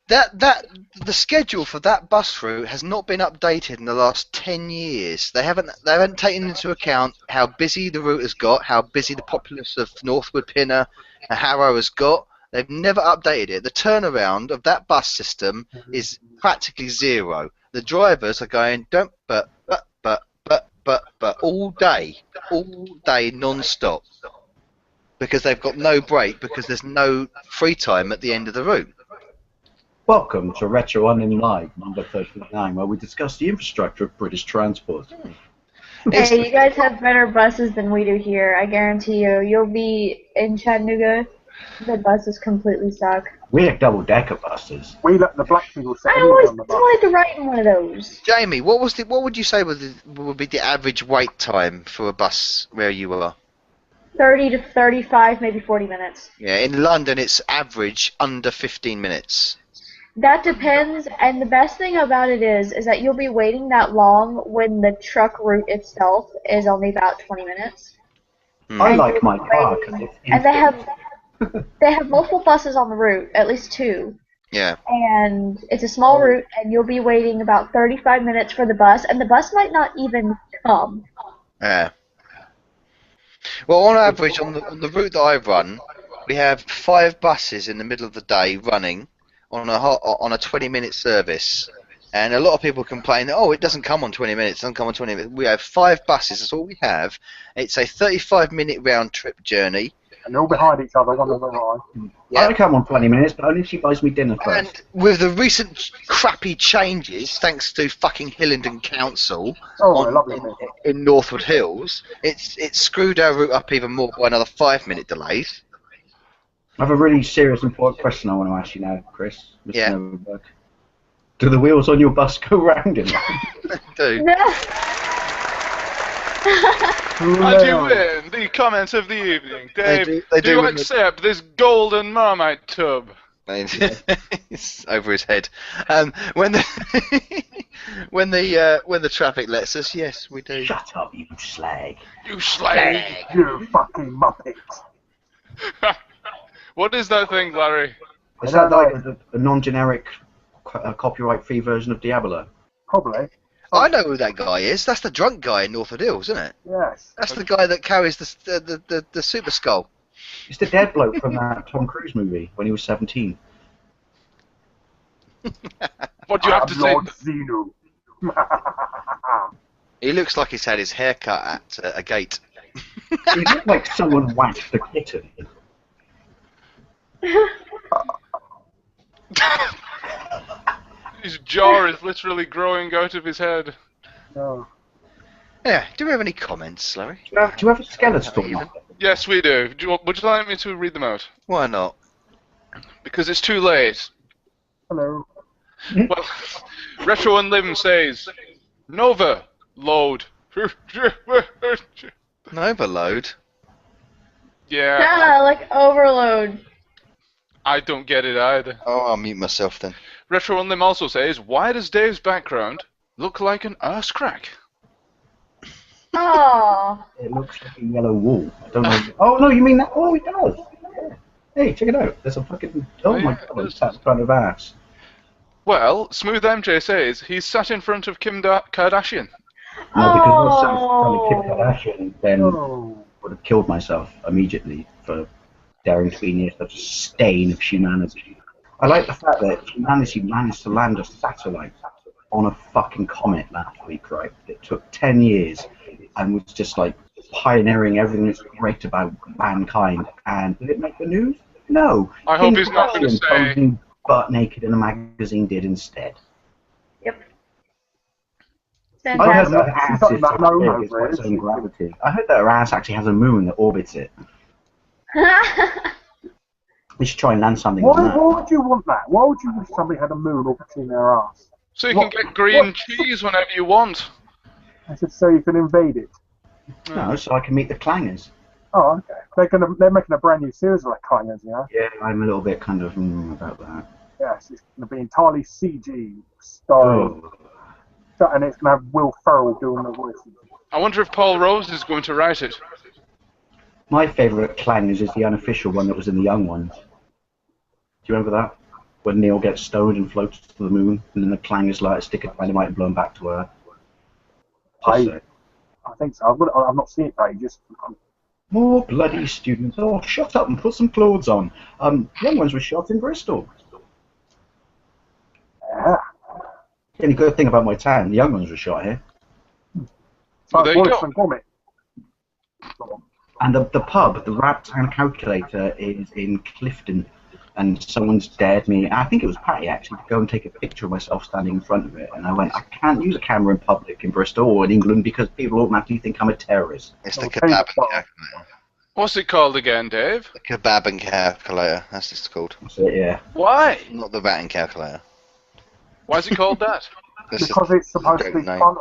The schedule for that bus route has not been updated in the last 10 years. They haven't taken into account how busy the route has got, how busy the populace of Northwood, Pinner, and Harrow has got. They've never updated it. The turnaround of that bus system is practically zero. The drivers are going but all day non-stop because they've got no break because there's no free time at the end of the route. Welcome to RetroUnlim Live, number 39, where we discuss the infrastructure of British transport. Hey, you guys have better buses than we do here. I guarantee you. You'll be in Chattanooga. The buses completely suck. We have double-decker buses. We let the black people sit I always on the bus. wanted to ride in one of those. Jamie, what would you say would be the average wait time for a bus where you are? 30 to 35, maybe 40 minutes. Yeah, in London it's average under 15 minutes. That depends, and the best thing about it is that you'll be waiting that long when the truck route itself is only about 20 minutes. I like my car because it's and they have multiple buses on the route, at least 2. Yeah. And it's a small route, and you'll be waiting about 35 minutes for the bus, and the bus might not even come. Yeah. Well, on average, on the route that I run, we have 5 buses in the middle of the day running on a 20-minute service. And a lot of people complain that, oh, it doesn't come on 20 minutes, it doesn't come on 20 minutes. We have 5 buses, that's all we have. It's a 35-minute round trip journey. And they're all behind each other, one on the right. Yeah. I come on 20 minutes, but only if she buys me dinner first. And with the recent crappy changes, thanks to fucking Hillingdon Council in Northwood Hills, it's screwed our route up even more by another 5-minute delays. I have a really serious, important question I want to ask you now, Chris. Mr. Yeah. Norenberg. Do the wheels on your bus go round in it? Do. And you win the comment of the evening. Dave, they do you accept this golden Marmite tub? It's over his head. When the when the traffic lets us, yes, we do. Shut up, you slag. You slag. You fucking muppet. What is that thing, Larry? Is that like a non-generic, copyright-free version of Diablo? Probably. I know who that guy is. That's the drunk guy in Northwood Hills, isn't it? Yes. That's the guy that carries the super skull. It's the dead bloke from that Tom Cruise movie when he was 17. What do you have to say? Lord Zeno. He looks like he's had his hair cut at a gate. He looked like someone whacked the kitten. His jaw is literally growing out of his head. No. Yeah, do we have any comments, Larry? Do you have a skeleton? Yes, we do. Would you like me to read them out? Why not? Because it's too late. Hello. Well, RetroUnlim says, Nova, load. Overload? Yeah, Like overload. I don't get it either. Oh, I'll mute myself then. RetroUnlim also says, why does Dave's background look like an arse crack? Oh. It looks like a yellow wall. I don't know. Oh, no, you mean that? Oh, it does. Yeah. Hey, check it out. There's a fucking... Oh, my God, it's that kind of ass. Well, Smooth MJ says, he's sat in front of Kim Kardashian. No, because I was trying to kill Kardashian, then Oh. would have killed myself immediately for daring to be near such a stain of humanity. I like the fact that humanity managed to land a satellite on a fucking comet last week, right? It took 10 years and was just like pioneering everything that's great about mankind. And did it make the news? No. I hope he's not going to say... posing butt naked in a magazine did instead. Yep. I heard Fantastic. that her ass is so big it's got its own gravity. I heard that her ass actually has a moon that orbits it. We should try and land something on that. Why would you want that? Why would you wish somebody had a moon orbiting their ass? So you can get green cheese whenever you want. I said so you can invade it. No, so I can meet the clangers. Oh, okay. They're making a brand new series of like clangers, you know? Yeah, I'm a little bit kind of about that. Yes, it's going to be entirely CG starring, and it's going to have Will Ferrell doing the voices. I wonder if Paul Rose is going to write it. My favourite clangers is the unofficial one that was in the Young Ones. Do you remember that? When Neil gets stoned and floats to the moon, and then the clangers light a stick of dynamite and blow him back to Earth. I think so. I've not seen it for ages. More bloody students. Oh, shut up and put some clothes on. Young Ones was shot in Bristol. Yeah. The only good thing about my town, the Young Ones were shot here. Well, there you Wallace go. and Gromit. And the pub, the Rat Town Calculator, is in Clifton. And someone's dared me, I think it was Patty actually, to go and take a picture of myself standing in front of it. And I went, I can't use a camera in public in Bristol or in England because people automatically think I'm a terrorist. It's the kebab and calculator. What's it called again, Dave? The kebab and calculator. That's what it's called. So, yeah. Why? Not the rat and calculator. Why is it called that? This Because is it's supposed to be name. fun.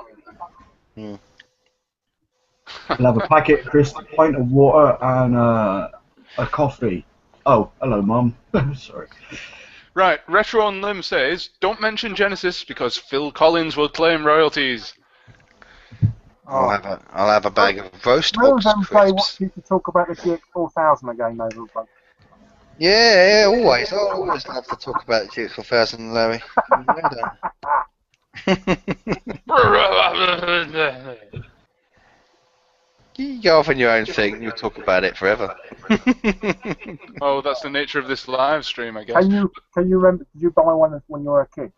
I'll have a packet of crisps, a pint of water, and a coffee. Oh, hello, Mum. Sorry. Right, RetroUnlim says, don't mention Genesis because Phil Collins will claim royalties. I'll have a bag of roast Will Ox them say crisps. what you to talk about the GX4000 again, though? Yeah, always. I always love to talk about the GX4000, Larry. You go off on your own thing. You'll talk about it forever. Oh, that's the nature of this live stream, I guess. Can you remember? Did you buy one when you were a kid?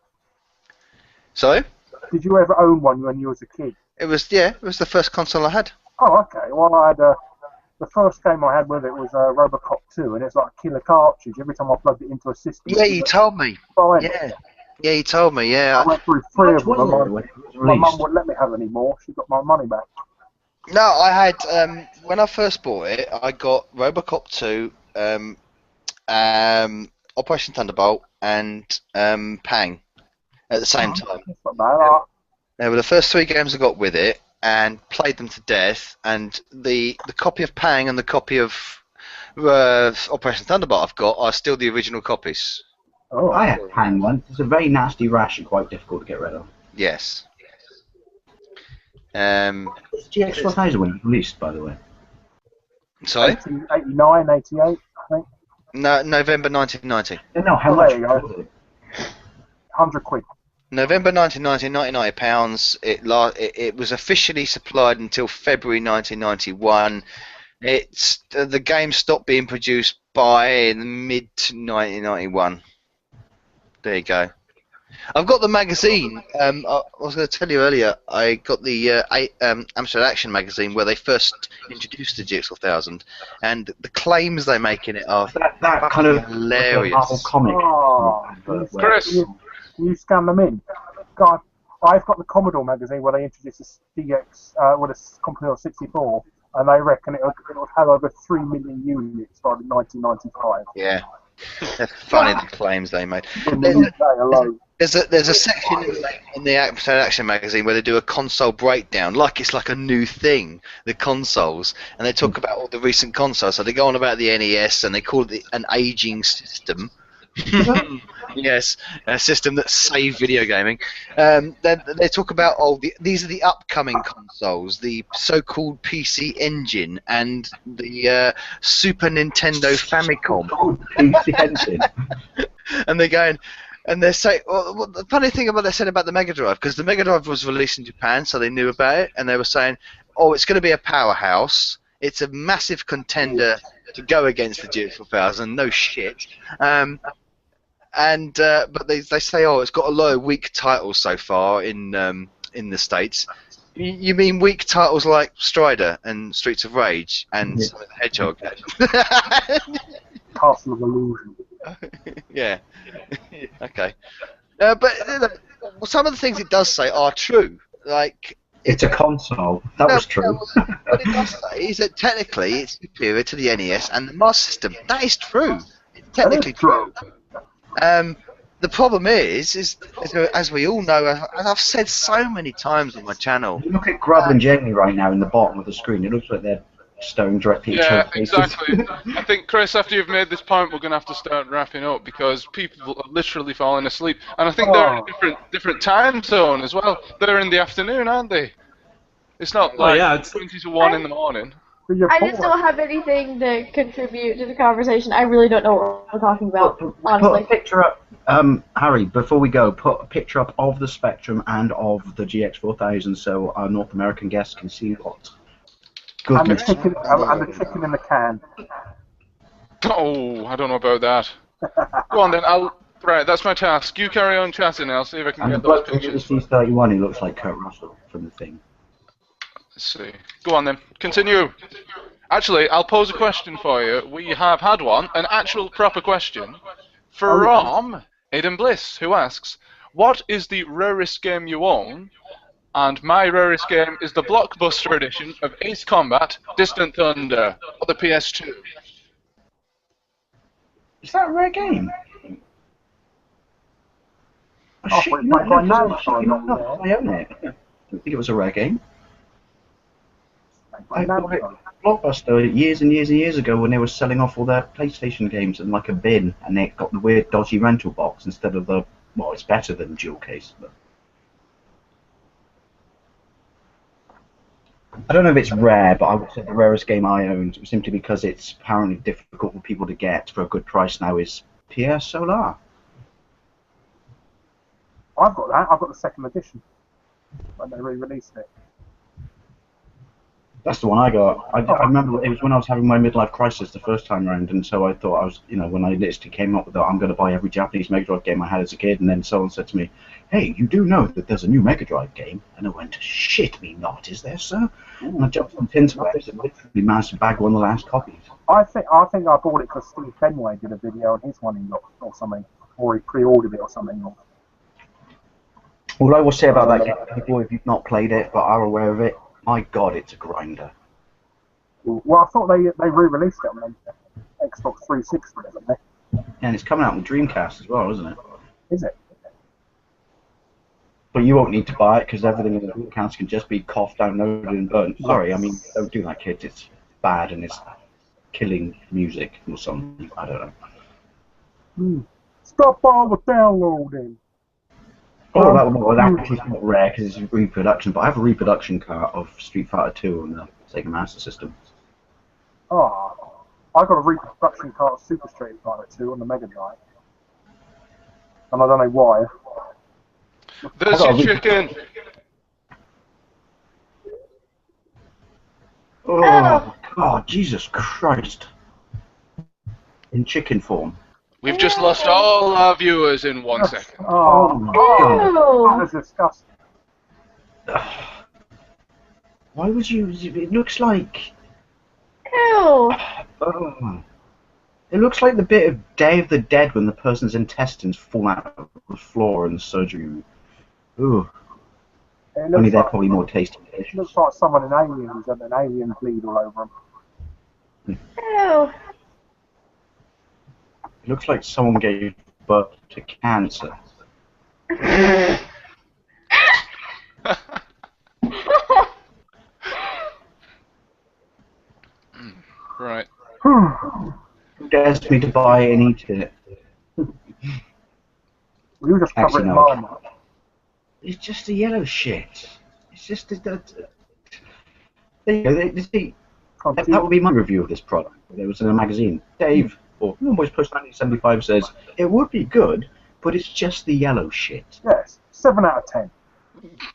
Sorry? Did you ever own one when you was a kid? It was the first console I had. Oh, okay. Well, I had the first game I had with it was Robocop 2, and it's like a killer cartridge. Every time I plugged it into a system, Yeah, you told me. fine. Yeah, you told me. I Yeah. went through 3 of them. Was it And when it was my mum released? wouldn't let me have any more. She got my money back. No, I had when I first bought it, I got Robocop 2, Operation Thunderbolt, and Pang at the same time. That's not bad. They were the first 3 games I got with it, and played them to death. And the copy of Pang and the copy of Operation Thunderbolt I've got are still the original copies. Oh, I had Pang one. It's a very nasty rash and quite difficult to get rid of. Yes. It's GX4000 when it was released, by the way. Sorry? 89, 88, I think. No, November 1990. No, how Oh, much there you go. was it? 100 quid. November 1990, £99. It was officially supplied until February 1991. The game stopped being produced by the mid 1991. There you go. I've got the magazine. I was going to tell you earlier. I got the Amstrad Action magazine where they first introduced the GX4000, and the claims they make in it are That kind of hilarious. Marvel comic. Oh, Chris. Can you scan them in? God, I've got the Commodore magazine where they introduced the DX with a Commodore 64, and they reckon it'll have over 3 million units by 1995. Yeah. They're funny, the claims they made. In the UK alone. There's a section in the Amstrad Action magazine where they do a console breakdown, like it's like a new thing, the consoles, and they talk about all the recent consoles. So they go on about the NES, and they call it an aging system. Yes, a system that saved video gaming. Then they talk about these are the upcoming consoles, the so-called PC Engine and the Super Nintendo Famicom. PC Engine. And they're going, and they say, well, the funny thing about they're saying about the Mega Drive, because the Mega Drive was released in Japan, so they knew about it, and they were saying, oh, it's going to be a powerhouse. It's a massive contender to go against the GX4000. No shit. But they say, oh, it's got a lot of weak titles so far in the States. You mean weak titles like Strider and Streets of Rage and Sonic the Hedgehog? Castle of Illusion. Yeah. Okay. But some of the things it does say are true. Like, It's a console. That was true. What it does say is that technically it's superior to the NES and the Master System. That is true. It's technically true. The problem is as we all know, as I've said so many times on my channel. You look at Grub and Jamie right now in the bottom of the screen. It looks like they're staring directly at each Yeah, other's faces. exactly. I think, Chris, after you've made this point, we're going to have to start wrapping up because people are literally falling asleep. And I think they're in a different time zone as well. They're in the afternoon, aren't they? It's not like it's 20 to 1 in the morning. I just don't have anything to contribute to the conversation. I really don't know what we're talking about, Put honestly. a picture up, Harry, before we go, put a picture up of the Spectrum and of the GX4000 so our North American guests can see what And the goodness. chicken in the can. Oh, I don't know about that. Go on then, Right, that's my task. You carry on chatting, I'll see if I can And the get those bloke from the pictures. C31, he looks like Kurt Russell from the thing. Let's see. Go on then. Continue. Actually, I'll pose a question for you. We have had one, an actual proper question, from Aidan Bliss, who asks, what is the rarest game you own? And my rarest game is the Blockbuster edition of Ace Combat Distant Thunder for the PS2. Is that a rare game? Oh, shit, wait, you know, my no, name's shit, not no, there. I own it. I don't think it was a rare game. I No, bought it at Blockbuster years and years and years ago when they were selling off all their PlayStation games in like a bin, and they got the weird dodgy rental box instead of the, well, it's better than dual case, but I don't know if it's rare, but I would say the rarest game I owned, simply because it's apparently difficult for people to get for a good price now, is Pierre Solar. I've got that. I've got the second edition when they re-released it. That's the one I got. I remember it was when I was having my midlife crisis the first time round, and so I thought I was, when I literally came up with that, I'm going to buy every Japanese Mega Drive game I had as a kid, and then someone said to me, "Hey, you do know that there's a new Mega Drive game?" And I went, "Shit me not, is there, sir?" And I jumped on Tinterwebs and literally managed to bag one of the last copies. I think I bought it because Steve Fenway did a video on his one he got or something, or he pre-ordered it or something. All I will say about that game, people, if you've not played it but are aware of it, my God, it's a grinder. Well, I thought they re-released it on Xbox 360, haven't they? And it's coming out on Dreamcast as well, isn't it? Is it? But you won't need to buy it because everything in the Dreamcast can just be coughed, downloaded, and burnt. Sorry, I mean, don't do that, kids. It's bad and it's killing music or something. I don't know. Stop all the downloading. Oh, that actually is not rare because it's a reproduction, but I have a reproduction cart of Street Fighter 2 on the Sega Master System. Oh, I got a reproduction cart of Super Street Fighter 2 on the Mega Drive. And I don't know why. There's your chicken! Oh, God, Jesus Christ. In chicken form. We've just lost all our viewers in 1 second. Oh, my God. That is disgusting. Why would you... It looks like... Ew. Oh. It looks like the bit of Day of the Dead when the person's intestines fall out of the floor in the surgery room. Ooh. Only they're probably more tasty. It looks like someone in Aliens had an alien bleed all over them. Ew. It looks like someone gave birth to cancer. Right. Who dares me to buy and eat it? You just cover it in Marmite. It's just a yellow shit. It's just there you go. See, that would be my review of this product. It was in a magazine. Dave, or Boys Post 1975 says it would be good, but it's just the yellow shit. Yes, 7 out of 10.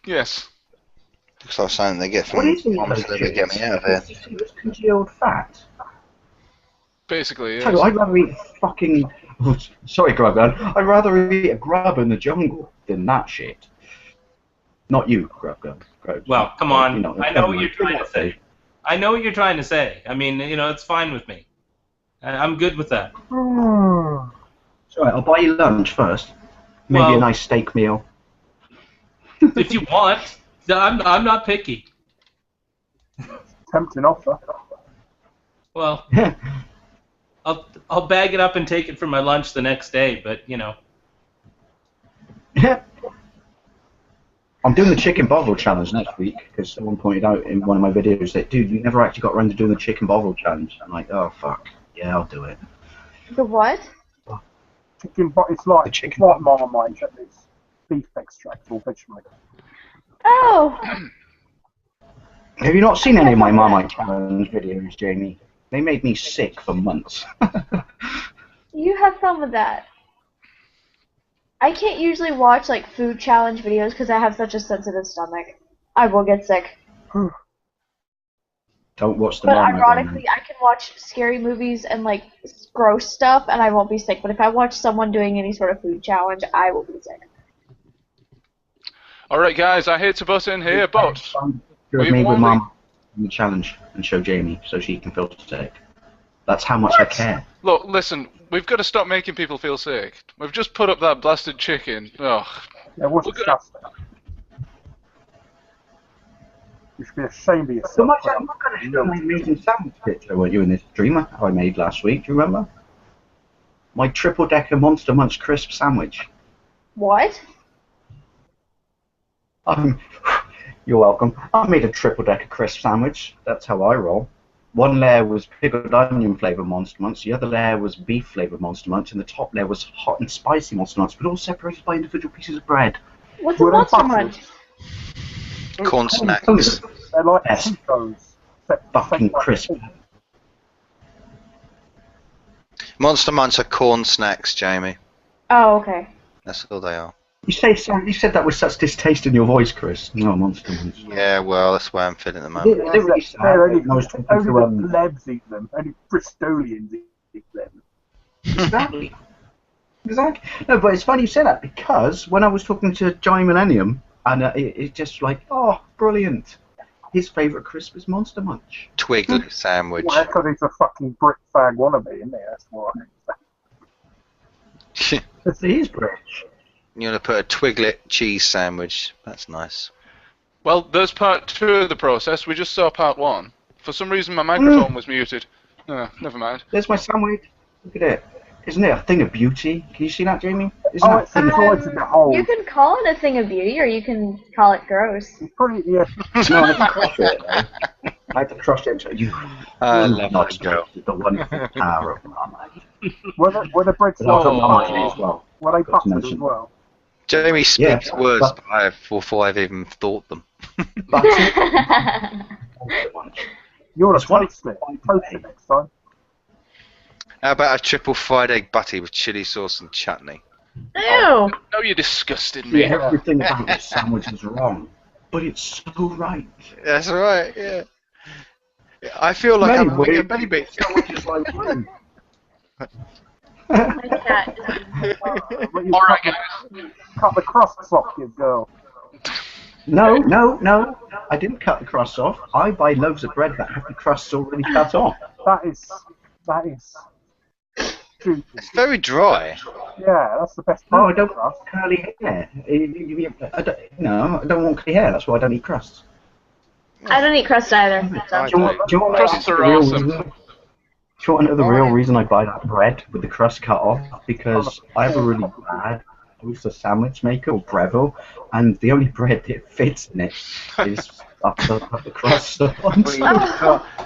Yes. Looks like something they get from What is it? Mama's Liver, get me out of here. It's congealed fat. Basically, yes. I'd rather eat fucking... Oh, sorry, Grubgun. I'd rather eat a grub in the jungle than that shit. Not you, Grubgun. Well, come on. You know, I know what you're trying to say. I know what you're trying to say. I mean, it's fine with me. I'm good with that. Sorry, I'll buy you lunch first. Maybe a nice steak meal. If you want. I'm not picky. Tempting offer. Well, I'll bag it up and take it for my lunch the next day, but I'm doing the chicken bovril challenge next week because someone pointed out in one of my videos that, dude, you never actually got around to doing the chicken bovril challenge. I'm like, oh fuck, yeah, I'll do it. The what? Chicken, but it's like Marmite, except it's beef extract or vegetable. Oh. Have you not seen any of my Marmite challenge videos, Jamie? They made me sick for months. You have fun with that. I can't usually watch like food challenge videos because I have such a sensitive stomach. I will get sick. Don't watch the But Marmite ironically, I can watch scary movies and like gross stuff, and I won't be sick. But if I watch someone doing any sort of food challenge, I will be sick. All right, guys. I hate to butt in here, but me with Mum in the challenge and show Jamie so she can feel sick. That's how much I care. Look, listen. We've got to stop making people feel sick. We've just put up that blasted chicken. Ugh. Yeah, what's disgusting? You should be ashamed of yourself. I'm not going to show my amazing sandwich picture, weren't you, in this dream I made last week? Do you remember? My triple-decker Monster Munch crisp sandwich. What? You're welcome. I made a triple-decker crisp sandwich. That's how I roll. One layer was pickled onion flavoured Monster Munch, the other layer was beef flavoured Monster Munch, and the top layer was hot and spicy Monster Munch, but all separated by individual pieces of bread. What's a Monster Munch? Corn snacks. They're like Yes. Cheetos. Fucking crisp. Monster Munch are corn snacks, Jamie. Oh, okay. That's all they are. You said that with such distaste in your voice, Chris. No, Monster Munch. Yeah, well, that's why I'm feeling at the moment. They're really sad. Only I was talking the to plebs eat them. Only Bristolians eat them. Exactly. No, but it's funny you say that because when I was talking to Johnny Millennium, and it's just like, oh, brilliant. His favourite crisp is Monster Munch. Twiglet sandwich. Well, because he's a fucking Brit fag wannabe, isn't he? That's why. He is British. You're gonna put a Twiglet cheese sandwich. That's nice. Well, there's part 2 of the process. We just saw part 1. For some reason, my microphone was muted. Never mind. There's my sandwich. Look at it. Isn't it a thing of beauty? Can you see that, Jamie? It's enjoyed to behold. You can call it a thing of beauty, or you can call it gross. It's pretty, yeah. No, I had to crush it. I had to crush it. I love not that girl. the wonderful power of Marmite. Were the breads But also buttered Marmite as well. Were they Got to buttered as mention. well? Jamie speaks Yeah, words but- before I've even thought them. Butter. You ought That's to what toast it. Toast it next time. How about a triple fried egg butty with chili sauce and chutney? Ew. No, you disgusted me. Everything about this sandwich is wrong, but it's so right. That's right. Yeah. I feel like I'm having a baby. Sandwiches like mine. My cat is But you Alright, cut guys. Cut the crusts off, you girl. No. I didn't cut the crust off. I buy loaves of bread that have the crusts already cut off. That is stupid. It's very dry. Yeah, that's the best No, part I of don't the crust. want curly hair. I don't want curly hair. That's why I don't eat crusts. I don't eat crust either. I Do you want to know Crusts the are real awesome. reason? Do you want to know the real reason I buy that bread with the crust cut off? Because I have a really bad toaster sandwich maker or Breville, and the only bread that fits in it is up the crust on.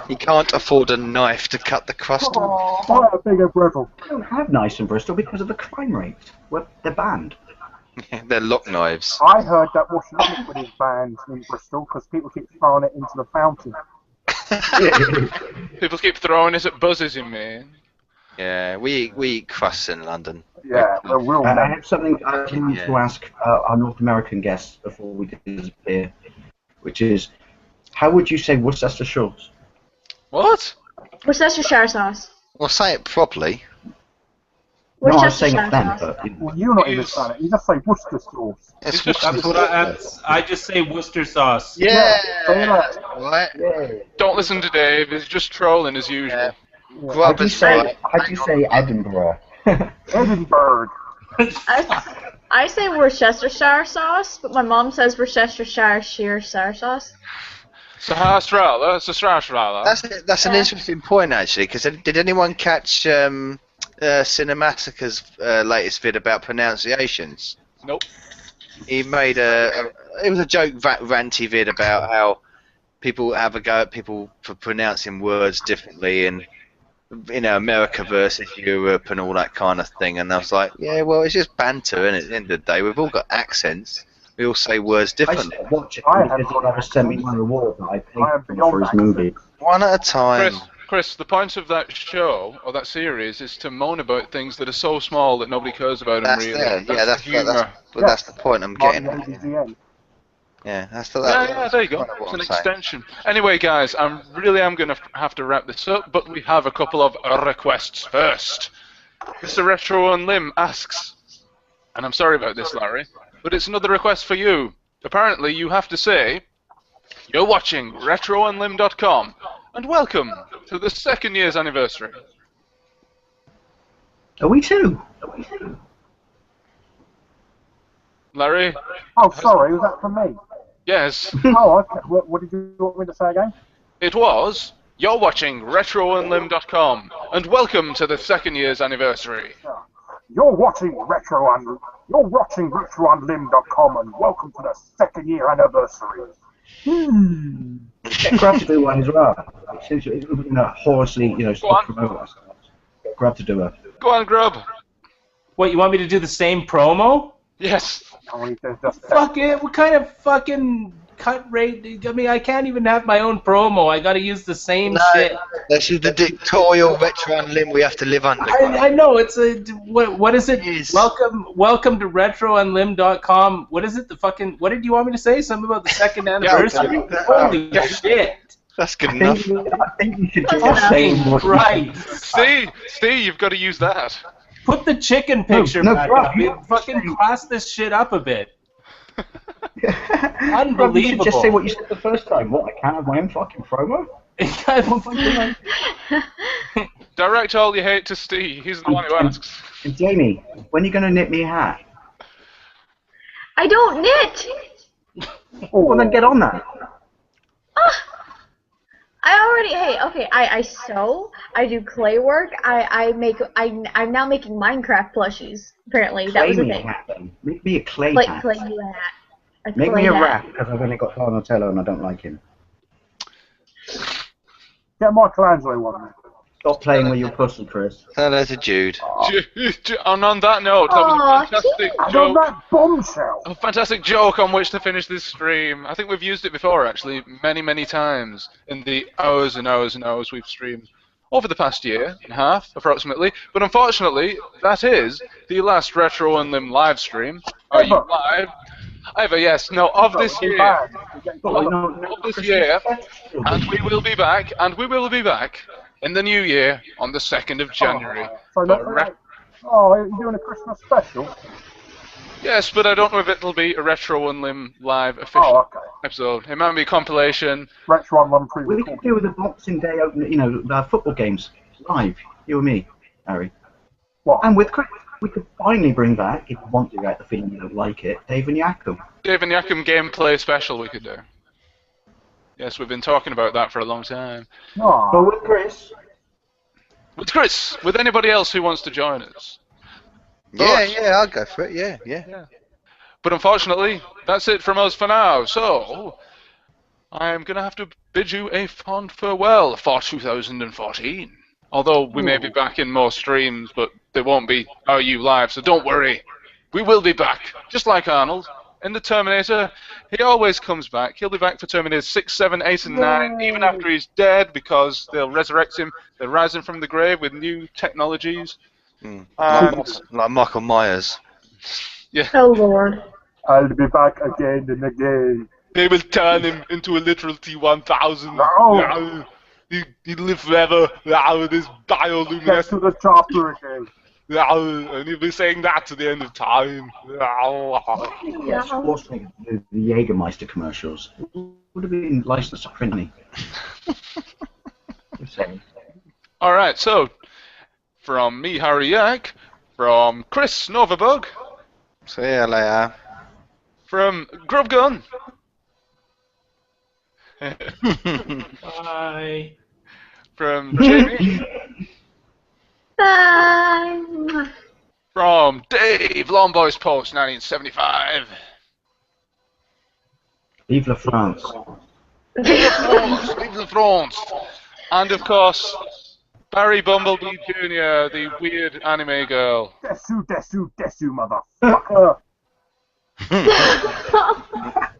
You can't afford a knife to cut the crust off. Buy a bigger Breville. I don't have knives in Bristol because of the crime rate. Well, they're banned. They're lock knives. I heard that washing up liquid is banned in Bristol because people keep throwing it into the fountain. People keep throwing it at buzzes in me. Yeah, we eat crusts in London. Yeah, we're real I men. have something I need to ask our North American guests before we disappear, which is, how would you say Worcestershire? What? Worcestershire sauce. Well, say it properly. No, I was saying Worcestershire it then, sauce. but Well, you're not in this planet. You just say Worcester sauce. It's just- That's what I just say Worcester sauce. Yeah, say that. right. Don't listen to Dave. He's just trolling as usual. Grub is right. how do you say Edinburgh? Edinburgh. I say Worcestershire sauce, but my mom says Worcestershire sauce. Sahasrala. That's an interesting point actually, because did anyone catch Cinemassacre's latest vid about pronunciations? Nope. He made it was a joke ranty vid about how people have a go at people for pronouncing words differently in America versus Europe and all that kind of thing, and I was like, yeah, well, it's just banter, and at the end of the day, we've all got accents. We all say words I differently. said watch it I because have- God ever sent me my reward that I I paid am for beyond his that. movie. One at a time. Chris, the point of that show or that series is to moan about things that are so small that nobody cares about them That's really. there. Yeah, that's humour. that's the point I'm getting Martin at. ADGA. Yeah, that's Yeah, there you go. kind of what It's an I'm saying. extension. Anyway, guys, I really am going to have to wrap this up, but we have a couple of requests first. Mr. RetroUnlim asks, and I'm sorry about this, Larry, but it's another request for you. Apparently, you have to say, you're watching RetroUnlim.com, and welcome to the 2nd year's anniversary. Are we too? Larry? Oh, sorry, was that for me? Yes, Oh, okay. What did you want me to say again? it was. You're watching RetroUnlim.com, and welcome to the 2nd year's anniversary. You're watching RetroUnlim.com, and welcome to the 2nd year anniversary. Get Grab to do one as well. Since you're hoarsely, Go on. stop promote us. Get Grab to do a. Go on, Grub. What, you want me to do the same promo? Yes. Oh, there's just Fuck it, what kind of fucking cut rate. I mean, I can't even have my own promo. I got to use the same No, shit. this is the dictatorial RetroUnlim we have to live under. I know it's a what is it? Yes. Welcome to RetroUnlim.com. What is it? The fucking what did you want me to say? Something about the second anniversary? Holy shit! That's good enough. I think you should That's just enough. say what Right. Steve, you've got to use that. Put the chicken picture no, back bro, up. you- Fucking class this shit up a bit. Unbelievable. You should just say what you said the first time. What? I can't have my own fucking promo? Direct all your hate to Steve. He's the one who asks. And Jamie, when are you going to knit me a hat? I don't knit. Well, then get on that. I sew, I do clay work, I'm now making Minecraft plushies, apparently, that was a Clay me a thing. hat, then. Make me a clay Clay hat. you a hat. Make clay me a hat. rat, because I've only got Donatello and I don't like him. Get Michelangelo one. Stop playing with your pussy, Chris. Hello to Jude. And on that note, that was a Aw, fantastic And on joke. that bombshell. A fantastic joke on which to finish this stream. I think we've used it before, actually, many times in the hours and hours and hours we've streamed over the past year and a half, approximately. But unfortunately, that is the last Retro Unlim live stream. Are you live? Either yes, no, of this year. Of this year, and we will be back, in the new year on the 2nd of January. So you're doing a Christmas special? Yes, but I don't know if it'll be a Retro Unlim live official Oh, okay. episode. It might be a compilation. Retro Unlim We pre-recorded. could do with the Boxing Day open, football games live. You and me, Harry. What? And with Chris, we could finally bring back, if you want to get the feeling you don't like it, Dave and Yack. Dave and Yakum gameplay special we could do. Yes, we've been talking about that for a long time. Oh, But with Chris, With Chris, with anybody else who wants to join us. Yeah, I'll go for it. Yeah. But unfortunately, that's it from us for now. So, I'm going to have to bid you a fond farewell for 2014. Although we may be back in more streams, but they won't be RU Live, so don't worry. We will be back, just like Arnold. In the Terminator, he always comes back. He'll be back for Terminator 6, 7, 8, and 9, even after he's dead, because they'll resurrect him. They'll rise him from the grave with new technologies. Like Michael Myers. Yeah, Oh lord. I'll be back again and again. they will turn him into a literal T-1000. No. He'd live forever with his Get bioluminescence. to the chopper again. And he'll be saying that to the end of time. yes, Schwarzenegger, the Jägermeister commercials would have been licensed for money. Alright, so, from me, Harry Yack, from Chris Novabug, See you later. from Grubgun, Bye. from Jamie, Bye. from Dave, Long Boys Post 1975, Vive la France. Vive la France, and of course, Barry Bumblebee Jr., the weird anime girl. Desu, motherfucker.